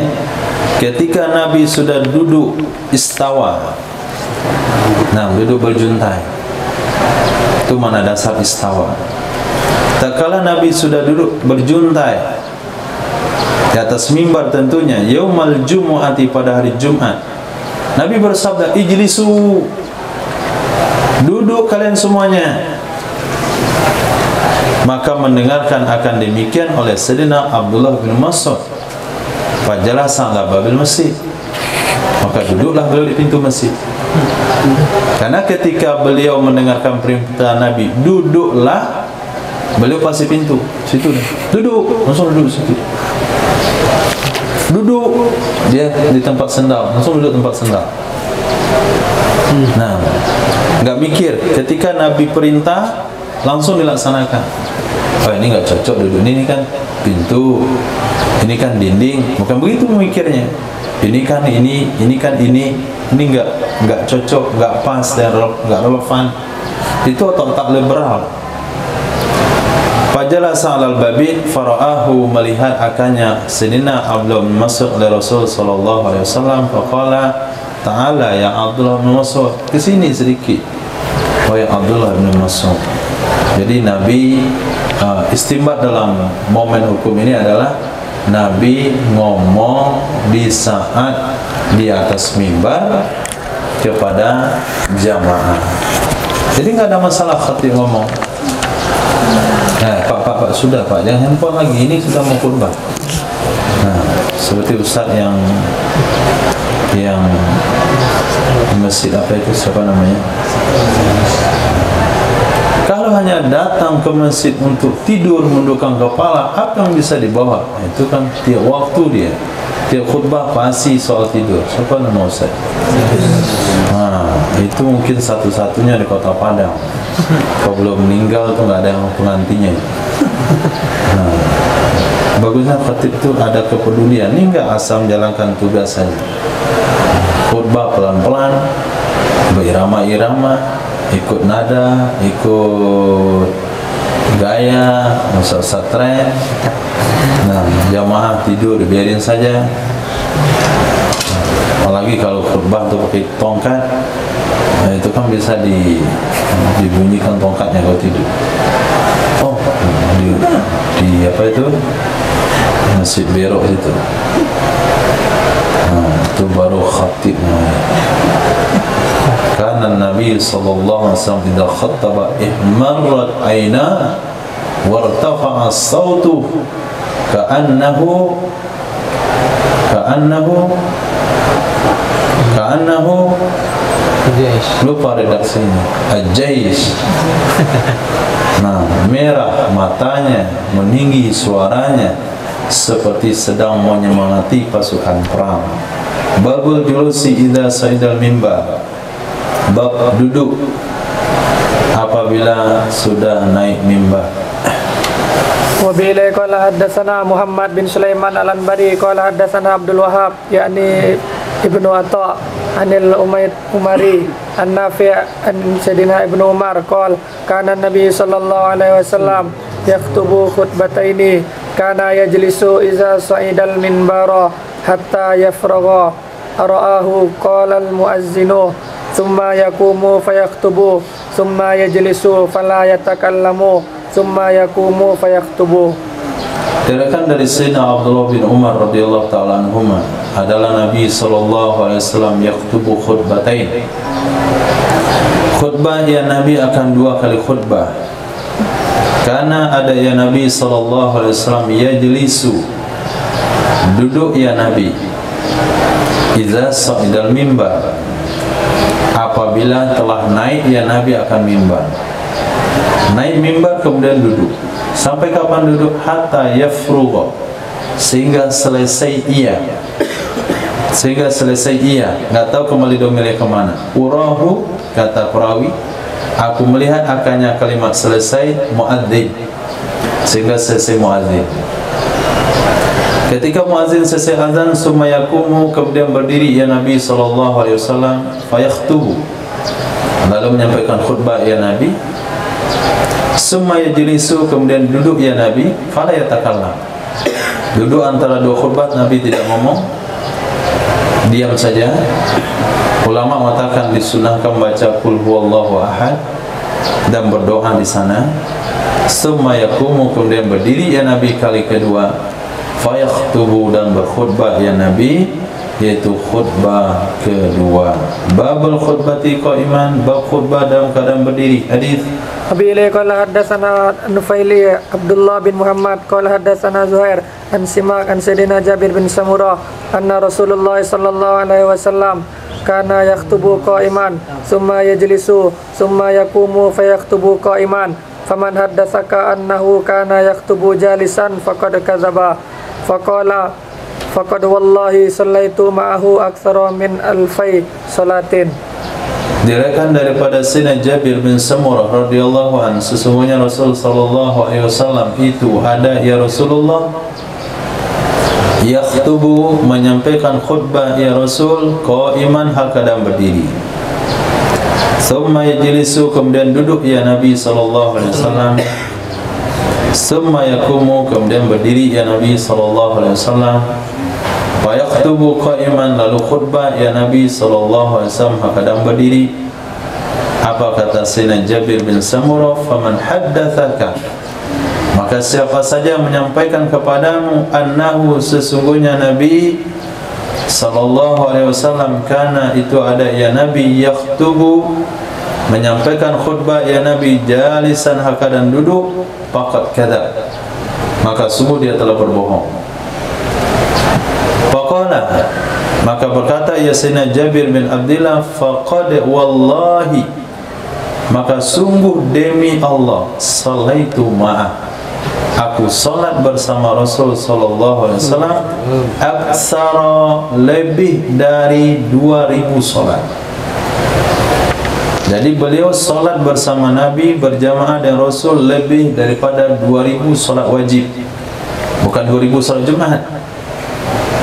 Ketika Nabi sudah duduk istawa. Nah, duduk berjuntai. Itu mana dasar istawa. Tak kala Nabi sudah duduk berjuntai di atas mimbar tentunya yaumal jumu'ati pada hari Jumat, Nabi bersabda ijlisu, duduk kalian semuanya. Maka mendengarkan akan demikian oleh Sayyidina Abdullah bin Mas'ud, fajalasa ala babil masjid, maka duduklah beliau di pintu masjid. Karena ketika beliau mendengarkan perintah Nabi, duduklah, beliau pasti pintu situ nih. Duduk, langsung duduk situ. Duduk, dia di tempat sendal, langsung duduk tempat sendal. Nah, nggak mikir. Ketika Nabi perintah, langsung dilaksanakan. Oh, ini nggak cocok duduk ini kan pintu, ini kan dinding. Bukan begitu memikirnya. Ini kan ini kan ini nggak cocok, nggak pas dan nggak relevan. Itu otak liberal. Fajalasa alal babi faraahu, melihat akannya Sayyidina Abdullah bin Mas'ud dari Rasul sallallahu alaihi wasallam, faqala ta'ala ya Abdullah bin Mas'ud, kesini sedikit wahai Abdullah bin Mas'ud. Jadi Nabi istimbat dalam momen hukum ini adalah Nabi ngomong di saat di atas mimbar kepada jamaah. Jadi nggak ada masalah khatib ngomong. Nah, Pak, sudah Pak, jangan handphone lagi, ini sudah mau khutbah. Nah, seperti Ustaz yang masjid apa itu, siapa namanya? Kalau hanya datang ke masjid untuk tidur menundukkan kepala, apa yang bisa dibawa? Itu kan tiap waktu dia, tiap khutbah pasti soal tidur. Siapa nama Ustaz? Nah, itu mungkin satu-satunya di Kota Padang. Kalau belum meninggal tuh nggak ada yang penggantinya. Nah, bagusnya khatib itu ada kepedulian. Ini nggak asal menjalankan tugas saja. Khutbah pelan-pelan, berirama-irama, ikut nada, ikut gaya, usah tren. Nah, jamaah tidur biarin saja. Apalagi kalau khutbah tuh pakai tongkat, nah itu kan bisa dibunyikan tongkatnya kalau tidur. Oh, di apa itu? Masjid Berok itu. Nah, itu baru khatib namanya. Karena Nabi sallallahu alaihi wasallam tidak khattaba ihmarrat aina wartafa'a as-sautu ka'annahu lupa redaksinya, Al-Jais. Nah, merah matanya, meninggi suaranya seperti sedang menyemangati pasukan perang. Babul julusi idza sa'idal mimbar, bab duduk apabila sudah naik mimbar. Wabillahi qala haddatsana Muhammad bin Sulaiman al-Anbari qala haddatsana Abdul Wahhab yakni Ibnu Atha anil Umari an-Nafi' an Sayyidina Ibnu Umar qala kana Nabi sallallahu alaihi wasallam yaktubu khutbataini kana yajlisu iza sa'idal minbara hatta yafragha ra'ahu qala al-muazzinu thumma yaqumu fayaktubu thumma yajlisu fala yatakallamu thumma yaqumu fayaktubu. Diriwayatkan dari Sayyidina Abdullah bin Umar radhiyallahu taala anhuma adalah Nabi sallallahu alaihi wasallam yaktubu khutbatain. khutbah ya Nabi akan 2 kali khutbah. Karena ada ya Nabi sallallahu alaihi wasallam yajlisu, duduk ya Nabi, idza sa'idal mimbar, apabila telah naik ya Nabi akan mimbar. Naik mimbar kemudian duduk. Sampai kapan duduk? Hatta yafrugha, sehingga selesai ia. Sehingga selesai ia, nggak tahu kembali domilia kemana. Urahu, kata perawi, aku melihat akannya kalimat selesai muadzin, sehingga selesai muadzin. Ketika muadzin selesai azan, summa yaqumu, kemudian berdiri ya Nabi sallallahu alaihi wasallam, fayakhtubu, lalu menyampaikan khutbah ya Nabi. Summa yajlisu, kemudian duduk ya Nabi, fala yatakallam, duduk antara 2 khutbah Nabi tidak ngomong, diam saja. Ulama mengatakan disunahkan baca qul huwallahu ahad dan berdoa di sana. Summa yaqumu, kemudian berdiri ya Nabi kali kedua, fayakhtubu, dan berkhutbah ya Nabi, yaitu khutbah kedua. Babul khutbati qa'iman, bab khutbah dalam keadaan berdiri. Hadis Abi Ilay qala haddatsana Nufaili Abdullah bin Muhammad qala haddatsana Zuhair an Simak an Sayyidina Jabir bin Samurah anna Rasulullah sallallahu alaihi wasallam kana yaktubu qa'iman summa yajlisu summa yaqumu fayaktubu qa'iman faman haddatsaka annahu kana yaktubu jalisan faqad kadzaba faqala faqad wallahi sallaitu ma'ahu aktsara min alfai salatin. Diriwayatkan daripada Sayyidina Jabir bin Samurah radhiyallahu anhu, sesungguhnya Rasul sallallahu alaihi wasallam itu ada ya Rasulullah yakhtubu, menyampaikan khutbah ya Rasul, qaiman, hal keadaan berdiri. Summa yajlisu, kemudian duduk ya Nabi sallallahu alaihi wasallam. Summa yaqumu, kemudian berdiri ya Nabi sallallahu alaihi wasallam. Wa yakhtubu qaiman, lalu khutbah ya Nabi sallallahu alaihi wasallam hal keadaan berdiri. Apa kata Sayyidina Jabir bin Samurah? Faman haddatsaka, maka siapa saja menyampaikan kepadamu, annahu, sesungguhnya Nabi sallallahu alaihi wasallam, kana, itu ada ya Nabi, yakhtubu, menyampaikan khutbah ya Nabi, jalisan, hal keadaan duduk, faqad kadzab, maka sungguh dia telah berbohong. Faqala, maka berkata ya Sayyidina Jabir bin Abdullah, faqad wallahi, maka sungguh demi Allah, sallaitu ma'ah, aku salat bersama Rasul sallallahu alaihi wasallam, aksara, lebih dari 2000 salat. Jadi beliau salat bersama Nabi berjamaah dengan Rasul lebih daripada 2000 salat wajib, bukan 2000 salat Jumat.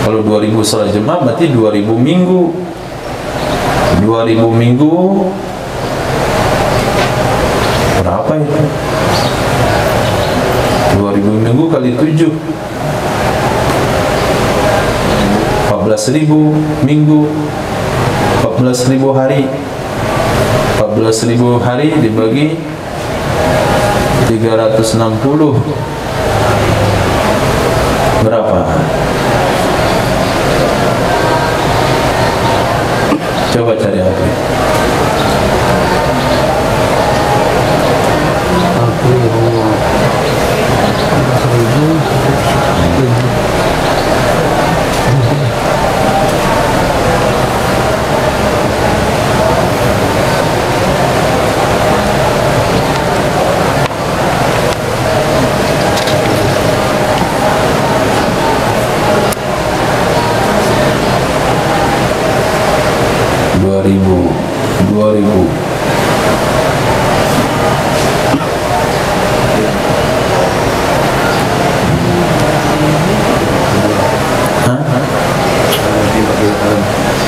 Kalau 2000 salat Jumat berarti 2000 minggu. 2000 minggu berapa itu? 2000 minggu kali 7, 14.000 minggu, 14.000 hari. 14.000 hari dibagi 360 berapa? Coba cari apa?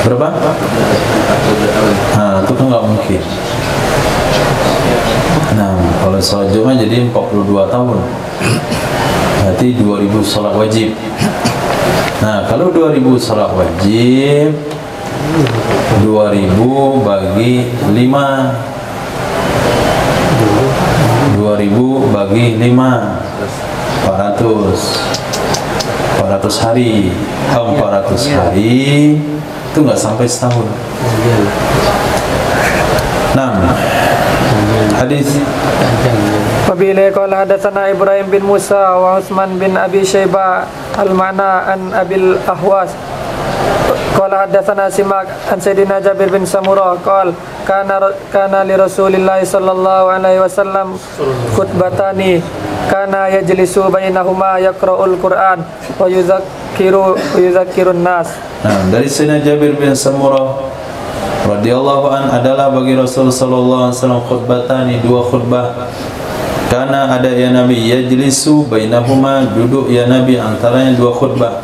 Berapa? Nah, itu kan nggak mungkin. Nah, kalau sholat Jumat jadi 42 tahun, berarti 2000 sholat wajib. Nah, kalau 2000 sholat wajib, 2000 bagi 5, 2000 bagi 5, 400 hari. 400 hari itu nggak sampai setahun. Nah, Hadis. Wabihi qala hadatsana Ibrahim bin Musa wa Utsman bin Abi Syaibah al-Ma'na an Abil Ahwas qala hadatsana Simak an Sayyidina Jabir bin Samurah qala kana li Rasulillah sallallahu alaihi wasallam khutbatani kana yajlisu bainahuma yaqra'ul Qur'an wa yuzakkirun nas. Nah, dari Sayyidina Jabir bin Samurah radhiyallahu an adalah bagi Rasul sallallahu alaihi wasallam khutbatani, dua khutbah. Karena ada ya Nabi yajlisu bainahuma, duduk ya Nabi antaranya dua khutbah.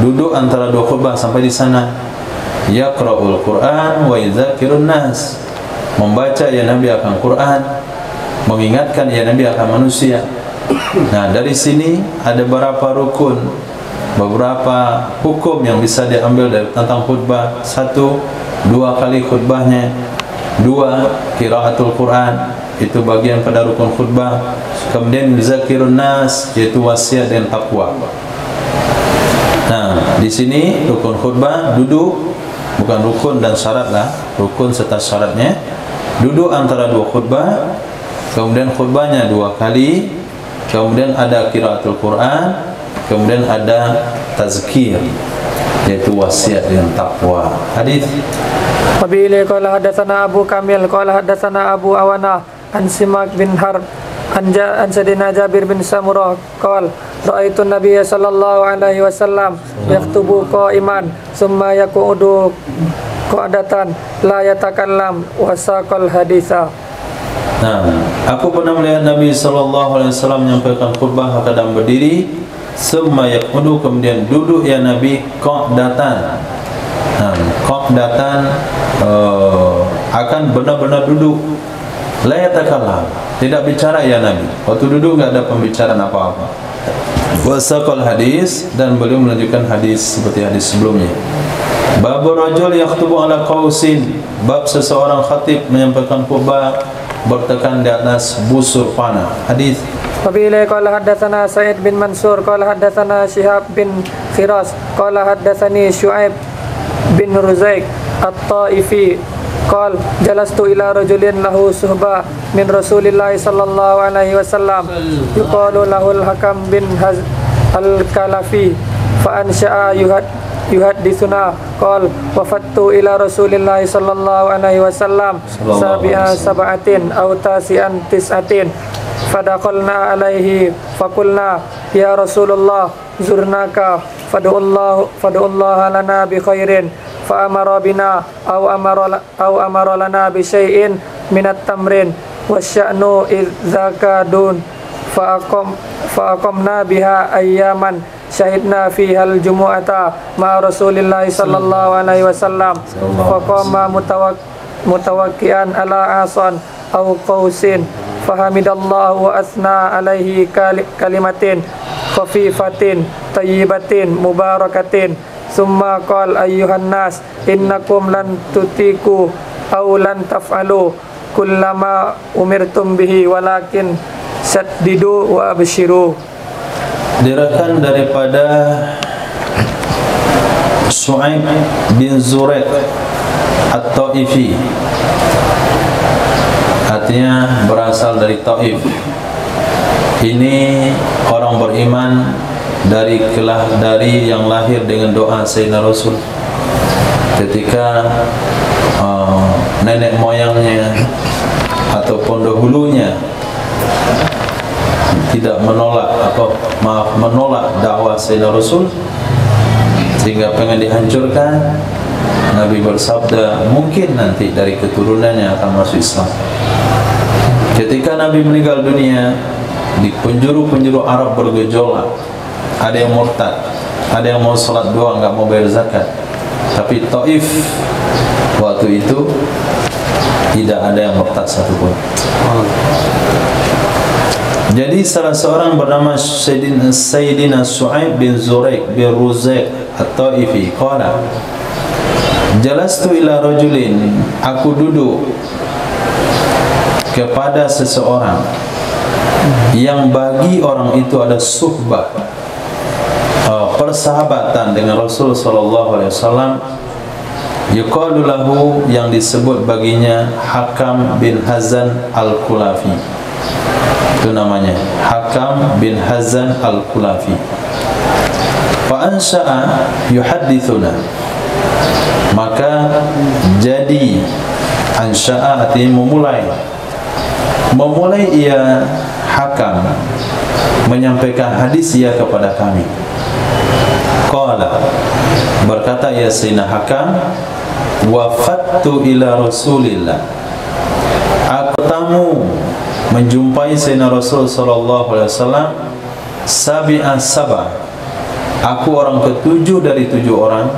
Duduk antara dua khutbah sampai di sana. Yaqra'ul Qur'an wa yuzakkirun nas. Membaca ya Nabi akan Quran, mengingatkan ya Nabi akan manusia. Nah, dari sini ada beberapa rukun, beberapa hukum yang bisa diambil dari tentang khutbah. Satu, dua kali khutbahnya. Dua, qiraatul Quran, itu bagian pada rukun khutbah. Kemudian zakirun nas, yaitu wasiat dan takwa. Nah, di sini rukun khutbah duduk, bukan rukun dan syarat lah, rukun serta syaratnya. Duduk antara dua khutbah, kemudian khutbahnya dua kali, kemudian ada qiraatul Quran, kemudian ada tazkir, yaitu wasiat dan takwa. Hadis. Wabihi qala hadatsana Abu Kamil qala hadatsana Abu Awana an Simak bin Harb an Sayyidina Jabir bin Samurah qala ra'aitu an-nabiyya sallallahu alaihi wasallam yaktubu qa'iman thumma yaqudu qa'datan la yatakallam wa saqal haditha. Nah, aku pernah melihat Nabi sallallahu alaihi wasallam menyampaikan khutbah kadang berdiri, thumma yaqudu, kemudian duduk ya Nabi qa'datan. Nah, qa'datan akan benar-benar duduk. La yatakallam, tidak bicara ya Nabi. Waktu duduk enggak ada pembicaraan apa-apa. Wasaqal hadis, dan beliau menunjukkan hadis seperti hadis sebelumnya. Bab rajul yakhutubu ala qausin, bab seseorang khatib menyampaikan khutbah bertekan di atas busur panah. Hadis. Wabihi qala hadatsana Sa'id bin Mansur qala hadatsana Syihab bin Khiras qala hadatsani Syu'aib bin Ruzaik at-Taifi qala jalastu ila rajulin lahu suhbah min Rasulillah sallallahu alaihi wasallam yuqalu lahu al-Hakam bin al-Kalafi fa ansha'a yuhaddithuna qala wafattu ila Rasulillah sallallahu alaihi wasallam sab'atin aw tasi'an tis'atin fadaqalna alaihi faqulna ya Rasulullah zurnaka fad'ullaha lana bi khairin fa amara bina aw amara lana bi syai'in minat tamrin wasya'nu idzakadun fa aqamna biha ayyaman syahidna fiha al-jumu'ata ma Rasulillah sallallahu alaihi wasallam fa qama mutawakkian ala asan aw qausin fahamidallahu wa asna alaihi kalimatin khafifatin tayyibatin mubarakatin summa qala ayyuhan nas innakum lan tutiku aw lan taf'alu kullama umirtum bihi walakin saddidu wa abshiru. Diriwayatkan daripada Su'aib bin Zuraik at-Taifi, artinya berasal dari Taif. Ini orang beriman dari yang lahir dengan doa Sayyidina Rasul ketika nenek moyangnya ataupun dahulunya tidak menolak dakwah Sayyidina Rasul sehingga pengen dihancurkan. Nabi bersabda mungkin nanti dari keturunannya akan masuk Islam. Ketika Nabi meninggal dunia, di penjuru-penjuru Arab bergejolak. Ada yang murtad, ada yang mau salat doang, enggak mau bayar zakat. Tapi Taif waktu itu tidak ada yang murtad satupun. Jadi salah seorang bernama Sayyidina Su'aib bin Zuraik bin Ruzaik at-Taifi qala jalastu ila rajulin, aku duduk kepada seseorang yang bagi orang itu ada suhbah, persahabatan dengan Rasul sallallahu alaihi wasallam yuqalu lahu, yang disebut baginya Hakam bin Hazan al-Kulafi. Itu namanya Hakam bin Hazan al-Kulafi. Fa ansha'a yuhaddithuna, maka jadi ansha'a artinya memulai ia Hakam menyampaikan hadis ia kepada kami. Qala, berkata ia Sayyidina Hakam, wafattu ila Rasulillah, aku tamu menjumpai Sayyidina Rasul sallallahu alaihi wasallam sabi'a sab'a, aku orang ketujuh dari 7 orang,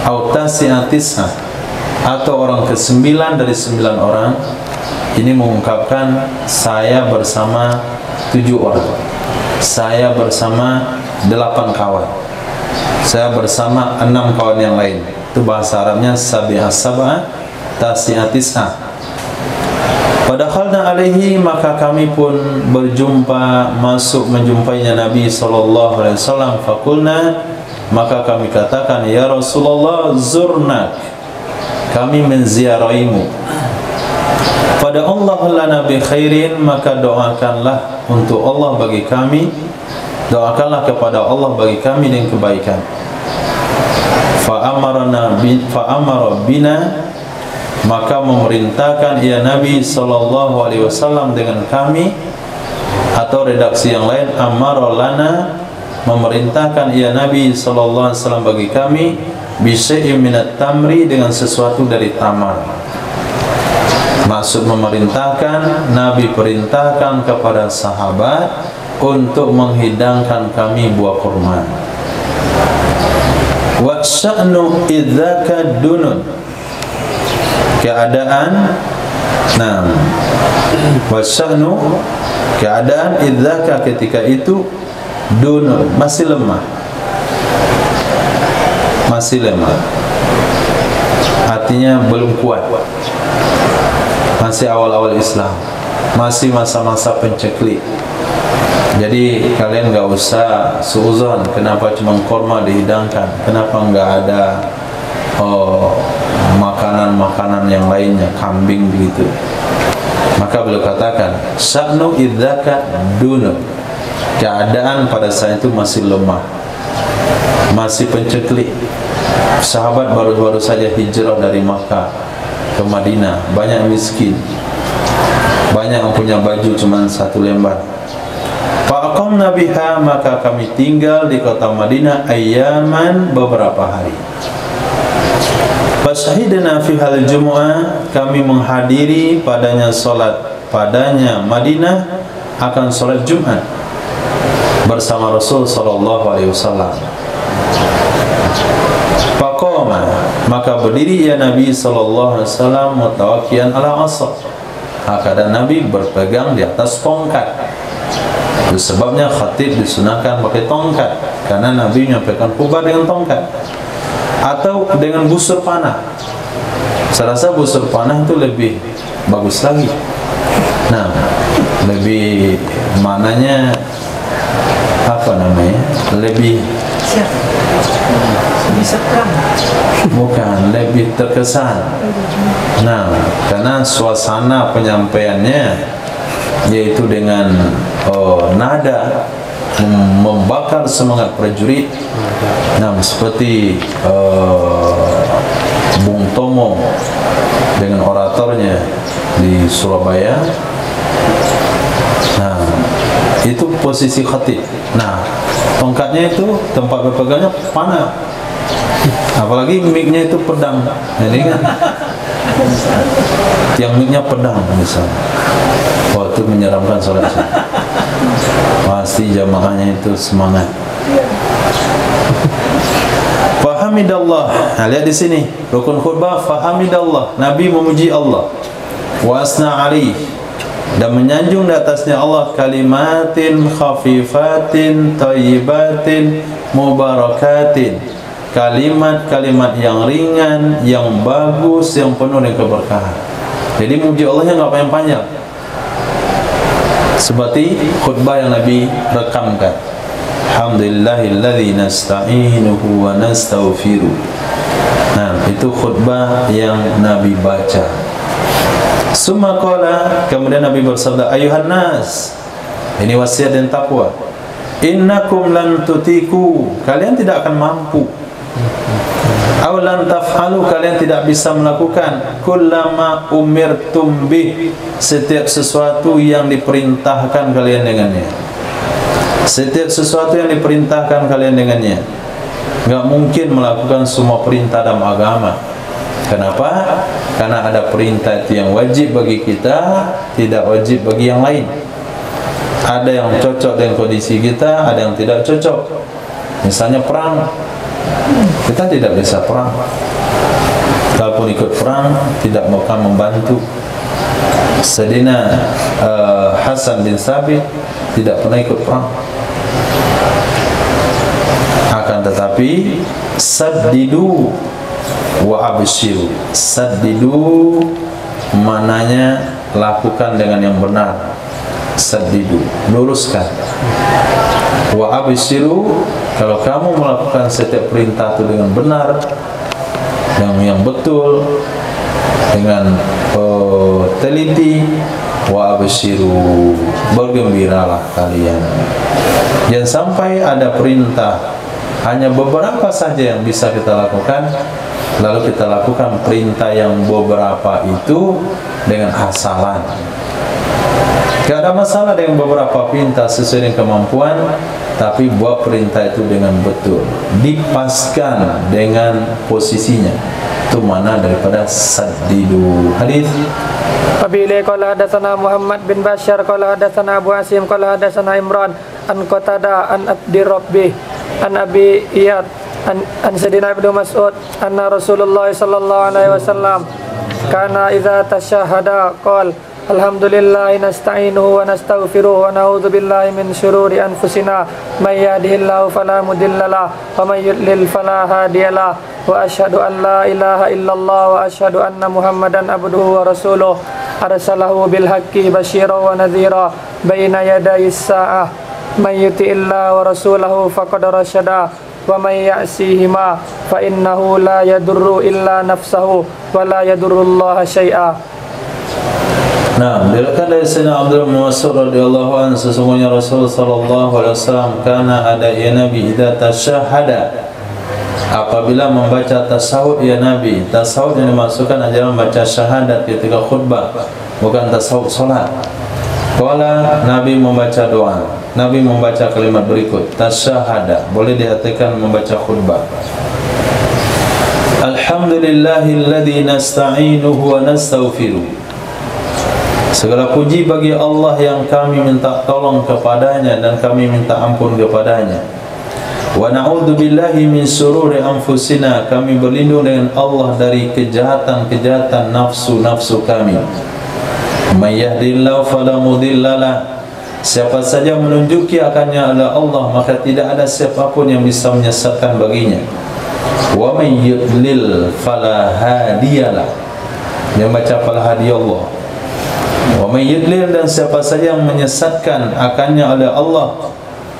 au tasi'a tis'a, atau orang ke-9 dari 9 orang. Ini mengungkapkan saya bersama 7 orang, saya bersama 8 kawan, saya bersama 6 kawan yang lain. Itu bahasa Arabnya sabi'a sab'a tasi'a tis'a. Padakhalna alaihi, maka kami pun berjumpa, masuk menjumpainya Nabi sallallahu alaihi wasallam. Faqulna, maka kami katakan, ya Rasulullah, zurnak, kami menziaraimu. Pada Allah lana bi khairin, maka doakanlah untuk Allah bagi kami, doakanlah kepada Allah bagi kami dengan kebaikan. Fa'amara bina, maka memerintahkan ia Nabi sallallahu alaihi wasallam dengan kami, atau redaksi yang lain amara lana, memerintahkan ia Nabi sallallahu alaihi wasallam bagi kami, bisyai'in minat tamri, dengan sesuatu dari tamar. Maksud memerintahkan, Nabi perintahkan kepada sahabat untuk menghidangkan kami buah kurma. Wa sya'nu idzaka dunun, keadaan, nah, wa sya'nu, keadaan idzaka, ketika itu, dunun, masih lemah, artinya belum kuat, masih awal-awal Islam, masih masa-masa penceklik. Jadi kalian nggak usah suuzon, kenapa cuma kurma dihidangkan, kenapa nggak ada makanan-makanan yang lainnya, kambing begitu. Maka beliau katakan, sya'nu idzaka dunun, keadaan pada saat itu masih lemah, masih penceklik. Sahabat baru-baru saja hijrah dari Makkah ke Madinah, banyak miskin, banyak yang punya baju cuma 1 lembar. Fa'aqamna biha, maka kami tinggal di kota Madinah ayyaman, beberapa hari. Fasyahidna fi hal jumu'ah, kami menghadiri padanya Madinah akan salat Jumat bersama Rasul sallallahu alaihi wasallam. Faqama, maka berdiri ya Nabi sallallahu alaihi wasallam mutawakkian ala asad, keadaan Nabi berpegang di atas tongkat. Itu sebabnya khatib disunahkan pakai tongkat, karena Nabi menyampaikan khutbah dengan tongkat atau dengan busur panah. Saya rasa busur panah itu lebih bagus lagi. Nah, lebih mananya apa namanya? Lebih bukan, lebih terkesan. Nah, karena suasana penyampaiannya yaitu dengan nada membakar semangat prajurit. Nah, seperti Bung Tomo dengan oratornya di Surabaya. Nah, itu posisi khatib. Nah, tongkatnya itu tempat berpegangnya panah, apalagi mic-nya itu pedang. Jadi kan yang mic-nya pedang misalnya, wah itu menyeramkan sholat. Pasti jamaahnya itu semangat. Fahamidallah. Nah, lihat di sini rukun khutbah. Fahamidallah, Nabi memuji Allah. Wa asna alaihi, dan menyanjung di atasnya Allah, kalimatin khafifatin thayyibatin mubarakatin, kalimat-kalimat yang ringan, yang bagus, yang penuh dengan keberkahan. Jadi muji Allahnya nggak panjang-panjang, seperti khutbah yang Nabi rekamkan. Alhamdulillahilladzi nasta'inuhu wa nastaghfiruh. Nah, itu khutbah yang Nabi baca. Summa qala, kemudian Nabi bersabda, ayuhan nas, ini wasiat dan takwa, innakum lan tutiku, kalian tidak akan mampu, aw lan taf'alu, kalian tidak bisa melakukan, kullama umirtum bih, setiap sesuatu yang diperintahkan kalian dengannya. Setiap sesuatu yang diperintahkan kalian dengannya. Enggak mungkin melakukan semua perintah dalam agama. Kenapa? Karena ada perintah itu yang wajib bagi kita, tidak wajib bagi yang lain. Ada yang cocok dengan kondisi kita, ada yang tidak cocok. Misalnya perang, kita tidak bisa perang. Kalaupun ikut perang, tidak akan membantu. Sayyidina Hasan bin Sabit tidak pernah ikut perang. Akan tetapi saddidu wa abshiru. Saddidu mananya lakukan dengan yang benar. Saddidu, luruskan. Wa abshiru, kalau kamu melakukan setiap perintah itu dengan benar, yang betul, dengan teliti, wa abshiru, bergembiralah kalian. Jangan sampai ada perintah hanya beberapa saja yang bisa kita lakukan, lalu kita lakukan perintah yang beberapa itu dengan asalan. Tidak ada masalah dengan beberapa perintah sesuai dengan kemampuan, tapi buat perintah itu dengan betul, dipaskan dengan posisinya. Itu mana daripada saddidu. Hadis Qabila qala hadatsana Muhammad bin Bashar qala hadatsana Abu Asim qala hadatsana Imran an Qatada an Abdi Rabbih an Abi Iyad an Sayyidina Ibnu Mas'ud anna Rasulullah sallallahu alaihi wasallam kana idza tasyahada qala alhamdulillah nasta'inuhu wa nastaghfiruhu wa na'udzu billahi min shururi anfusina may yahdihillahu fala mudilla lahu wa may yudlil fala hadiyalah wa asyhadu an la ilaha illallah wa asyhadu anna Muhammadan abduhu wa rasuluh arsalahu bil haqqi basyiran wa nadhira baina yadayis sa'ah may yuti'illah wa rasulahu faqad rasyada wa may ya'sihima fa innahu la yadurru illa nafsahu wa la yadurrullaha syai'a. Nah, diriwayatkan dari Sayyidina Abdullah bin Mas'ud radhiyallahu anhu, sesungguhnya Rasul sallallahu alaihi wasallam kana ada ya Nabi idza tasyahada, apabila membaca tasawuf ya Nabi. Tasawuf yang dimaksudkan adalah membaca syahadat ketika khutbah, bukan tasawuf salat. Qala, Nabi membaca doa, Nabi membaca kalimat berikut, tasyahada, boleh diartikan membaca khutbah. Alhamdulillahilladzi nasta'inuhu wa nastaghfiruh. Segala puji bagi Allah yang kami minta tolong kepadanya dan kami minta ampun kepadanya. Wa na'udzu billahi min syururi anfusina, kami berlindung dengan Allah dari kejahatan-kejahatan nafsu-nafsu kami. May yahdihillahu fala mudhillalah, siapa saja menunjuki akannya adalah Allah, maka tidak ada siapapun yang bisa menyesatkan baginya. Wa may yudlil fala hadiyalah, yang baca fala hadiyallah. Wa may yudlil, dan siapa saja yang menyesatkan akannya oleh Allah,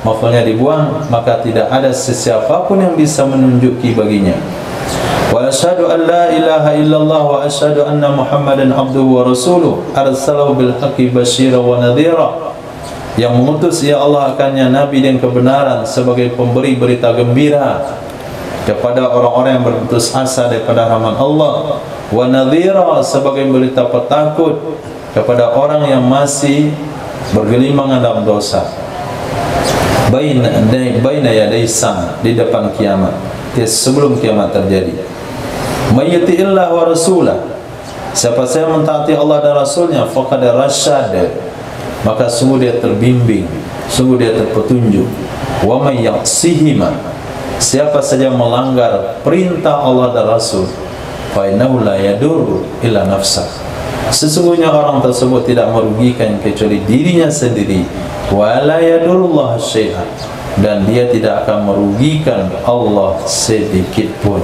maf'ulnya dibuang, maka tidak ada sesiapapun yang bisa menunjuki baginya. Wa asyhadu an la ilaha illallah wa asyhadu anna Muhammadan abduhu wa rasuluh arsalahu bil haqqi basyiran wa nadhira, yang mengutus ya Allah akannya Nabi dengan kebenaran sebagai pemberi berita gembira kepada orang-orang yang berputus asa daripada rahmat Allah, wa nadhira, sebagai berita petakut kepada orang yang masih bergelimangan dalam dosa. Baina yaday sa', di depan kiamat, sebelum kiamat terjadi. May yuti'illah wa rasulah, siapa saja mentaati Allah dan Rasulnya, faqad rasyad, maka sungguh dia terbimbing, sungguh dia terpetunjuk. Wa may ya'sihima, siapa saja melanggar perintah Allah dan Rasul, fa innahu la yadur illa nafsah, sesungguhnya orang tersebut tidak merugikan kecuali dirinya sendiri. Wa la yadurullah syai'an, dan dia tidak akan merugikan Allah sedikit pun.